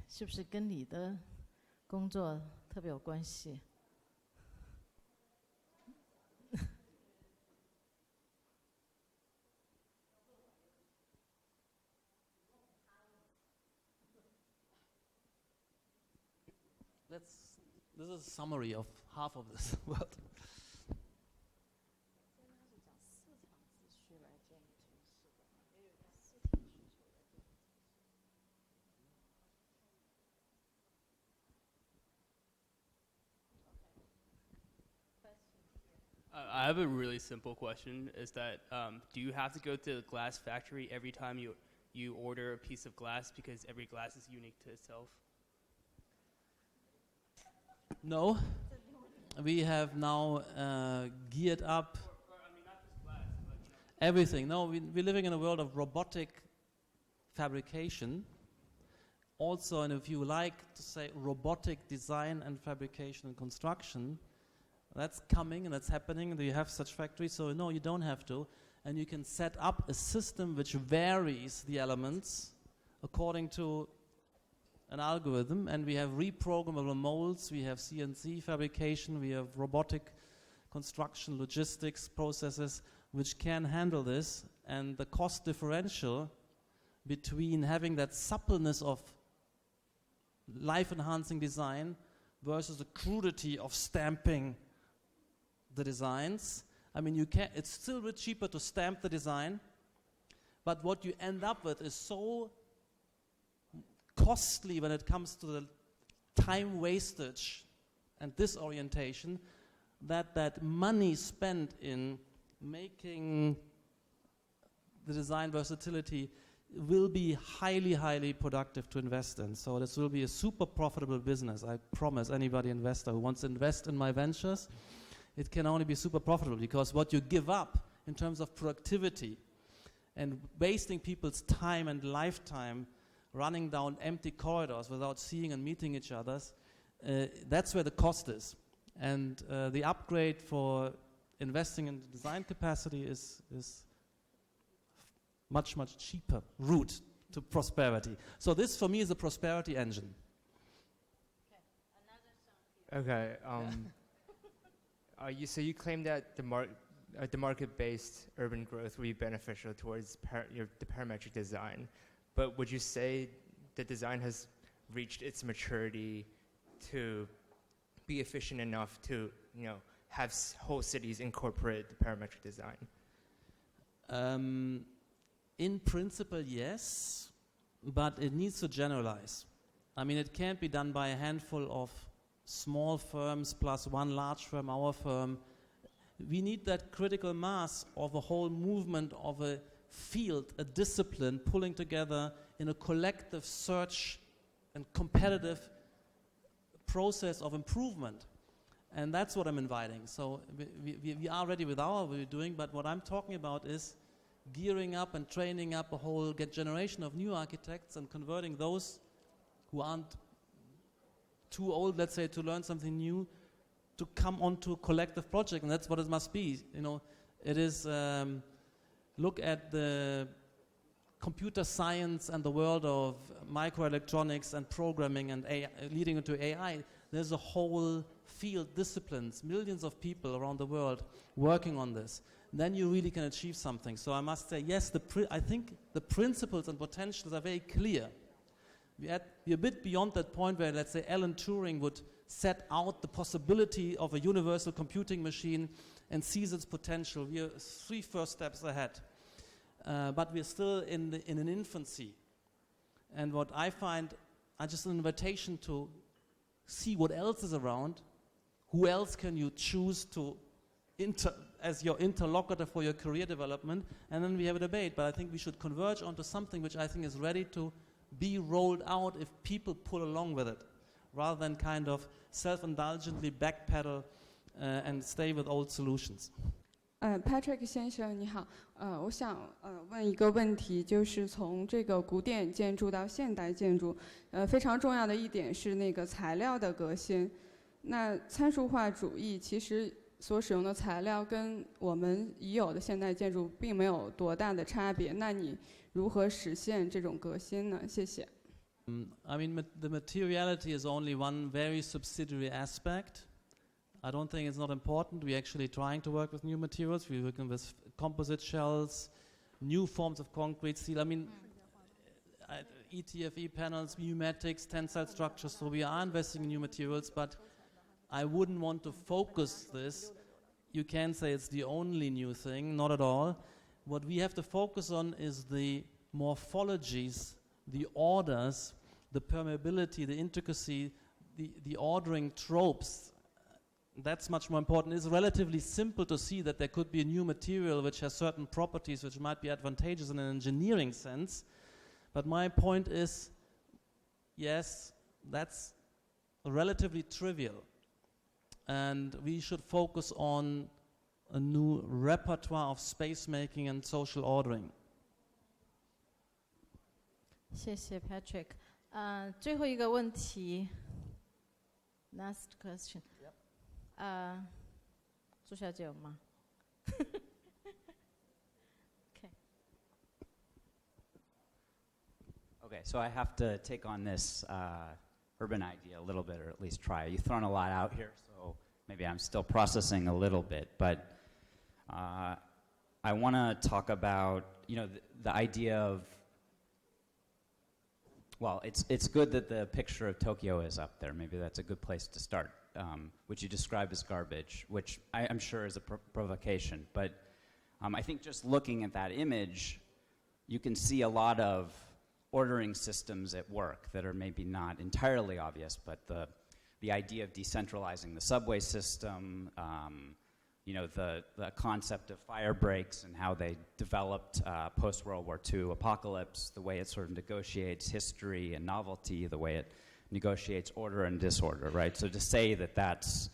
是不是跟你的工作特别有关系？ This is a summary of half of this world. I have a really simple question, is that do you have to go to the glass factory every time you order a piece of glass, because every glass is unique to itself? No, we have now geared up I mean, not just glass, but everything. No, we're living in a world of robotic fabrication. Also, and if you like to say robotic design and fabrication and construction, that's coming and that's happening. Do you have such factories? So no, you don't have to. And you can set up a system which varies the elements according to an algorithm, and we have reprogrammable molds, we have CNC fabrication, we have robotic construction, logistics processes which can handle this, and the cost differential between having that suppleness of life-enhancing design versus the crudity of stamping the designs. I mean, it's still a bit cheaper to stamp the design, but what you end up with is so costly when it comes to the time wastage and disorientation, that money spent in making the design versatility will be highly, highly productive to invest in. So this will be a super profitable business. I promise anybody investor who wants to invest in my ventures, it can only be super profitable, because what you give up in terms of productivity and wasting people's time and lifetime running down empty corridors without seeing and meeting each other that's where the cost is. And the upgrade for investing in design capacity is much cheaper route to prosperity. So this for me is a prosperity engine. Okay. So you claim that the market-based urban growth will be beneficial towards the parametric design, but would you say the design has reached its maturity to be efficient enough to have whole cities incorporate the parametric design? In principle, yes, but it needs to generalize. I mean, it can't be done by a handful of small firms plus one large firm, our firm. We need that critical mass of a whole movement of a field, a discipline, pulling together in a collective search and competitive process of improvement. And that's what I'm inviting. So we are ready with what we're doing, but what I'm talking about is gearing up and training up a whole generation of new architects and converting those who aren't too old, let's say, to learn something new, to come onto a collective project, and that's what it must be. It is, look at the computer science and the world of microelectronics and programming and AI, leading into AI. There's a whole field, disciplines, millions of people around the world working on this. Then you really can achieve something. So I must say, yes, I think the principles and potentials are very clear. We're a bit beyond that point where, let's say, Alan Turing would set out the possibility of a universal computing machine and sees its potential. We are 3 first steps ahead. But we're still in an infancy. And what I find are just an invitation to see what else is around, who else can you choose to as your interlocutor for your career development, and then we have a debate. But I think we should converge onto something which I think is ready to be rolled out if people pull along with it, rather than kind of self-indulgently backpedal and stay with old solutions. Patrik 先生你好，我想问一个问题，就是从这个古典建筑到现代建筑，非常重要的一点是那个材料的革新。那参数化主义其实所使用的材料跟我们已有的现代建筑并没有多大的差别，那你如何实现这种革新呢？谢谢。I mean, the materiality is only one very subsidiary aspect. I don't think it's not important. We're actually trying to work with new materials. We're working with composite shells, new forms of concrete, steel. I mean, ETFE panels, pneumatics, tensile structures. So we are investing in new materials, but I wouldn't want to focus this. You can't say it's the only new thing, not at all. What we have to focus on is the morphologies, the orders, the permeability, the intricacy, the ordering tropes. That's much more important. It's relatively simple to see that there could be a new material which has certain properties which might be advantageous in an engineering sense. But my point is, yes, that's relatively trivial. And we should focus on a new repertoire of space making and social ordering. 谢谢 Patrick。最后一个问题 ，last question。朱小姐有吗？Okay, so I have to take on this urban idea a little bit, or at least try. You've thrown a lot out here, so maybe I'm still processing a little bit. But I want to talk about, the idea of. Well, it's good that the picture of Tokyo is up there. Maybe that's a good place to start, which you describe as garbage, which I'm sure is a provocation. But I think just looking at that image, you can see a lot of ordering systems at work that are maybe not entirely obvious, but the idea of decentralizing the subway system, the concept of fire breaks and how they developed post-World War II apocalypse, the way it sort of negotiates history and novelty, the way it negotiates order and disorder, right? So to say that that's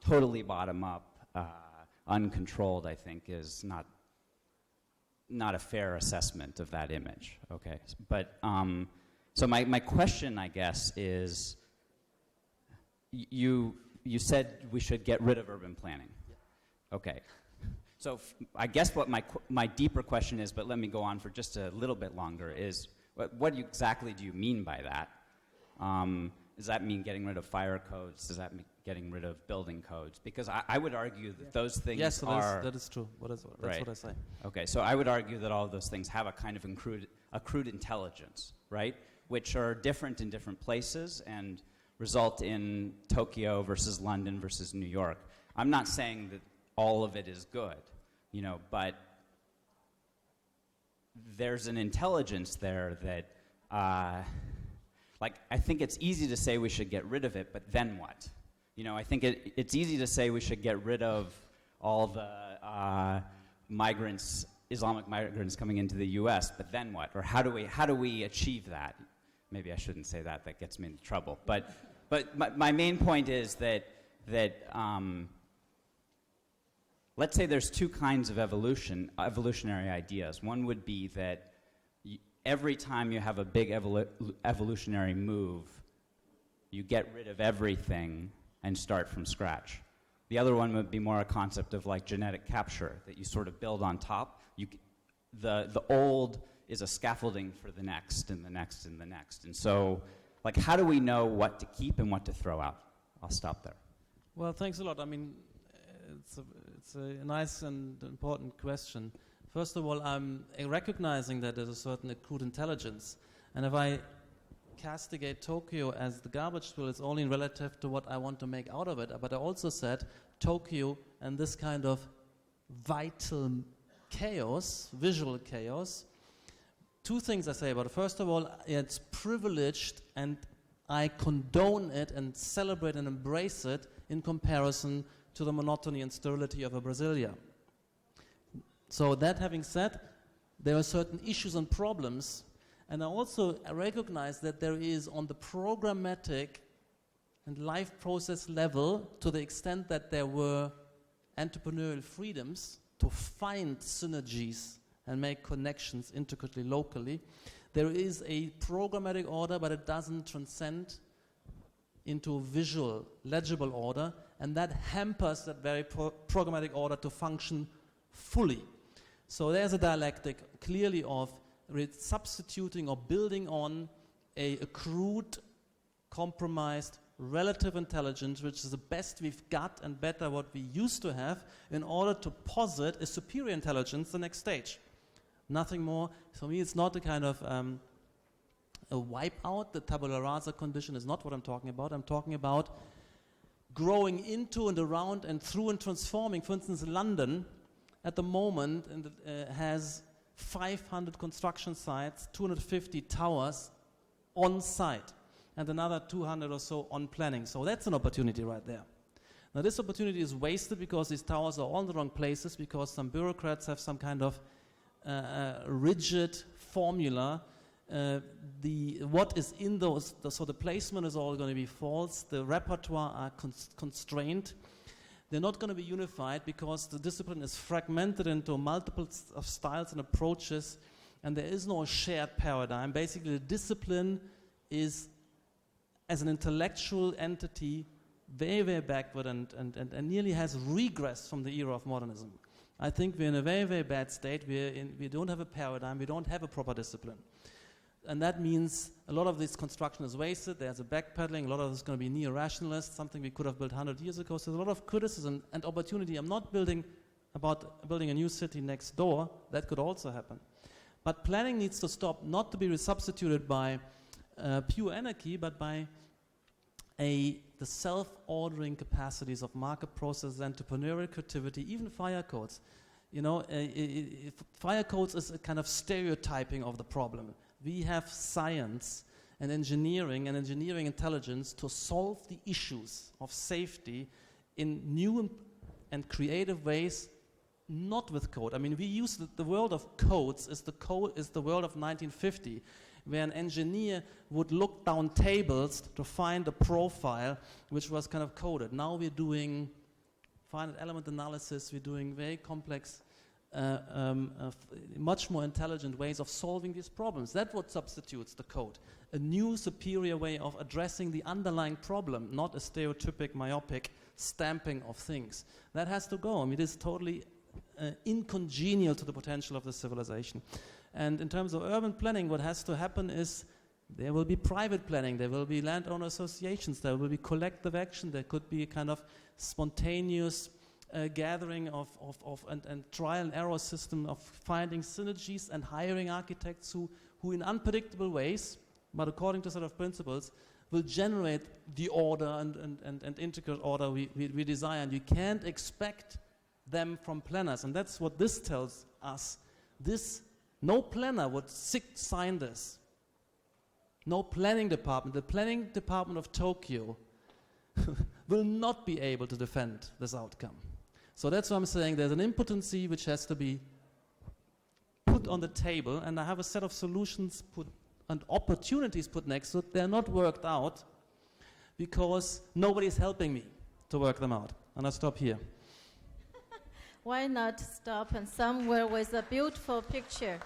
totally bottom-up, uncontrolled, I think, is not a fair assessment of that image, okay? But, so my question, I guess, is, you said we should get rid of urban planning. Yeah. Okay. So I guess what my deeper question is, but let me go on for just a little bit longer, is what exactly do you mean by that? Does that mean getting rid of fire codes? Does that mean getting rid of building codes? Because I would argue that those things yes, so are... Yes, that is true. That's right. what I say. Okay, so I would argue that all of those things have a kind of accrued intelligence, right? Which are different in different places and result in Tokyo versus London versus New York. I'm not saying that all of it is good, you know, but there's an intelligence there that, like, I think it's easy to say we should get rid of it, but then what? You know, I think it's easy to say we should get rid of all the migrants, Islamic migrants coming into the U.S., but then what? Or how do we achieve that? Maybe I shouldn't say that. That gets me into trouble. But my main point is that let's say there's two kinds of evolutionary ideas. One would be that every time you have a big evolutionary move, you get rid of everything and start from scratch. The other one would be more a concept of like genetic capture, that you sort of build on top. The old is a scaffolding for the next and the next and the next. And so, like, how do we know what to keep and what to throw out? I'll stop there. Well, thanks a lot. I mean, it's a nice and important question. First of all, I'm recognizing that there's a certain accrued intelligence. And if I castigate Tokyo as the garbage spill, it's only relative to what I want to make out of it. But I also said Tokyo and this kind of vital chaos, visual chaos. Two things I say about it. First of all, it's privileged and I condone it and celebrate and embrace it in comparison to the monotony and sterility of a Brasilia. So that having said, there are certain issues and problems, and I also recognize that there is on the programmatic and life process level, to the extent that there were entrepreneurial freedoms to find synergies and make connections intricately locally, there is a programmatic order, but it doesn't transcend into visual, legible order, and that hampers that very programmatic order to function fully. So there's a dialectic clearly of substituting or building on a accrued, compromised, relative intelligence, which is the best we've got and better what we used to have, in order to posit a superior intelligence the next stage. Nothing more. For me, it's not a kind of a wipeout. The tabula rasa condition is not what I'm talking about. I'm talking about growing into and around and through and transforming. For instance, London at the moment has 500 construction sites, 250 towers on site, and another 200 or so on planning. So that's an opportunity right there. Now this opportunity is wasted because these towers are all in the wrong places, because some bureaucrats have some kind of rigid formula. What is in those, so the placement is all going to be false, the repertoire are constrained. They're not going to be unified because the discipline is fragmented into multiple of styles and approaches, and there is no shared paradigm. Basically, the discipline is, as an intellectual entity, very, very backward and nearly has regressed from the era of modernism. I think we're in a very, very bad state. We don't have a paradigm. We don't have a proper discipline. And that means a lot of this construction is wasted. There's a backpedaling. A lot of it is going to be neo-rationalist, something we could have built 100 years ago. So there's a lot of criticism and opportunity. I'm not building a new city next door. That could also happen. But planning needs to stop, not to be resubstituted by pure anarchy, but by the self-ordering capacities of market processes, entrepreneurial creativity, even fire codes. You know, fire codes is a kind of stereotyping of the problem. We have science and engineering intelligence to solve the issues of safety in new and creative ways, not with code. I mean, we use the world of codes is the world of 1950, where an engineer would look down tables to find a profile which was kind of coded. Now we're doing finite element analysis, we're doing very complex much more intelligent ways of solving these problems. That's what substitutes the code. A new, superior way of addressing the underlying problem, not a stereotypic, myopic stamping of things. That has to go. I mean, it is totally incongenial to the potential of the civilization. And in terms of urban planning, what has to happen is there will be private planning, there will be landowner associations, there will be collective action, there could be a kind of spontaneous gathering and trial and error system of finding synergies and hiring architects who in unpredictable ways, but according to sort of principles, will generate the order and integrate order we desire. And you can't expect them from planners. And that's what this tells us. No planner would sign this. No planning department. The planning department of Tokyo will not be able to defend this outcome. So that's why I'm saying there's an impotency which has to be put on the table, and I have a set of solutions and opportunities put next to it. They're not worked out because nobody's helping me to work them out. And I'll stop here. Why not stop and somewhere with a beautiful picture?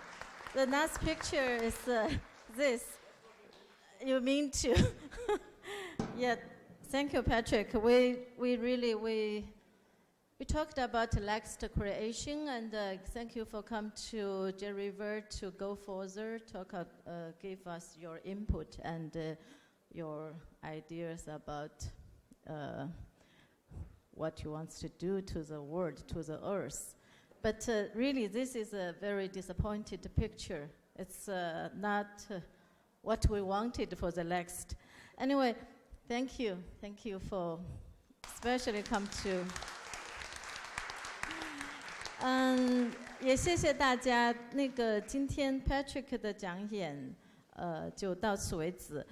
The next picture is this. You mean to? Yeah. Thank you, Patrik. We talked about Lext creation, and thank you for coming to River to go further, give us your input and your ideas about what you want to do to the world, to the earth. But really, this is a very disappointed picture. It's not what we wanted for the Lext. Anyway, thank you. Thank you for especially come to. 也谢谢大家。今天 Patrik 的讲演，就到此为止。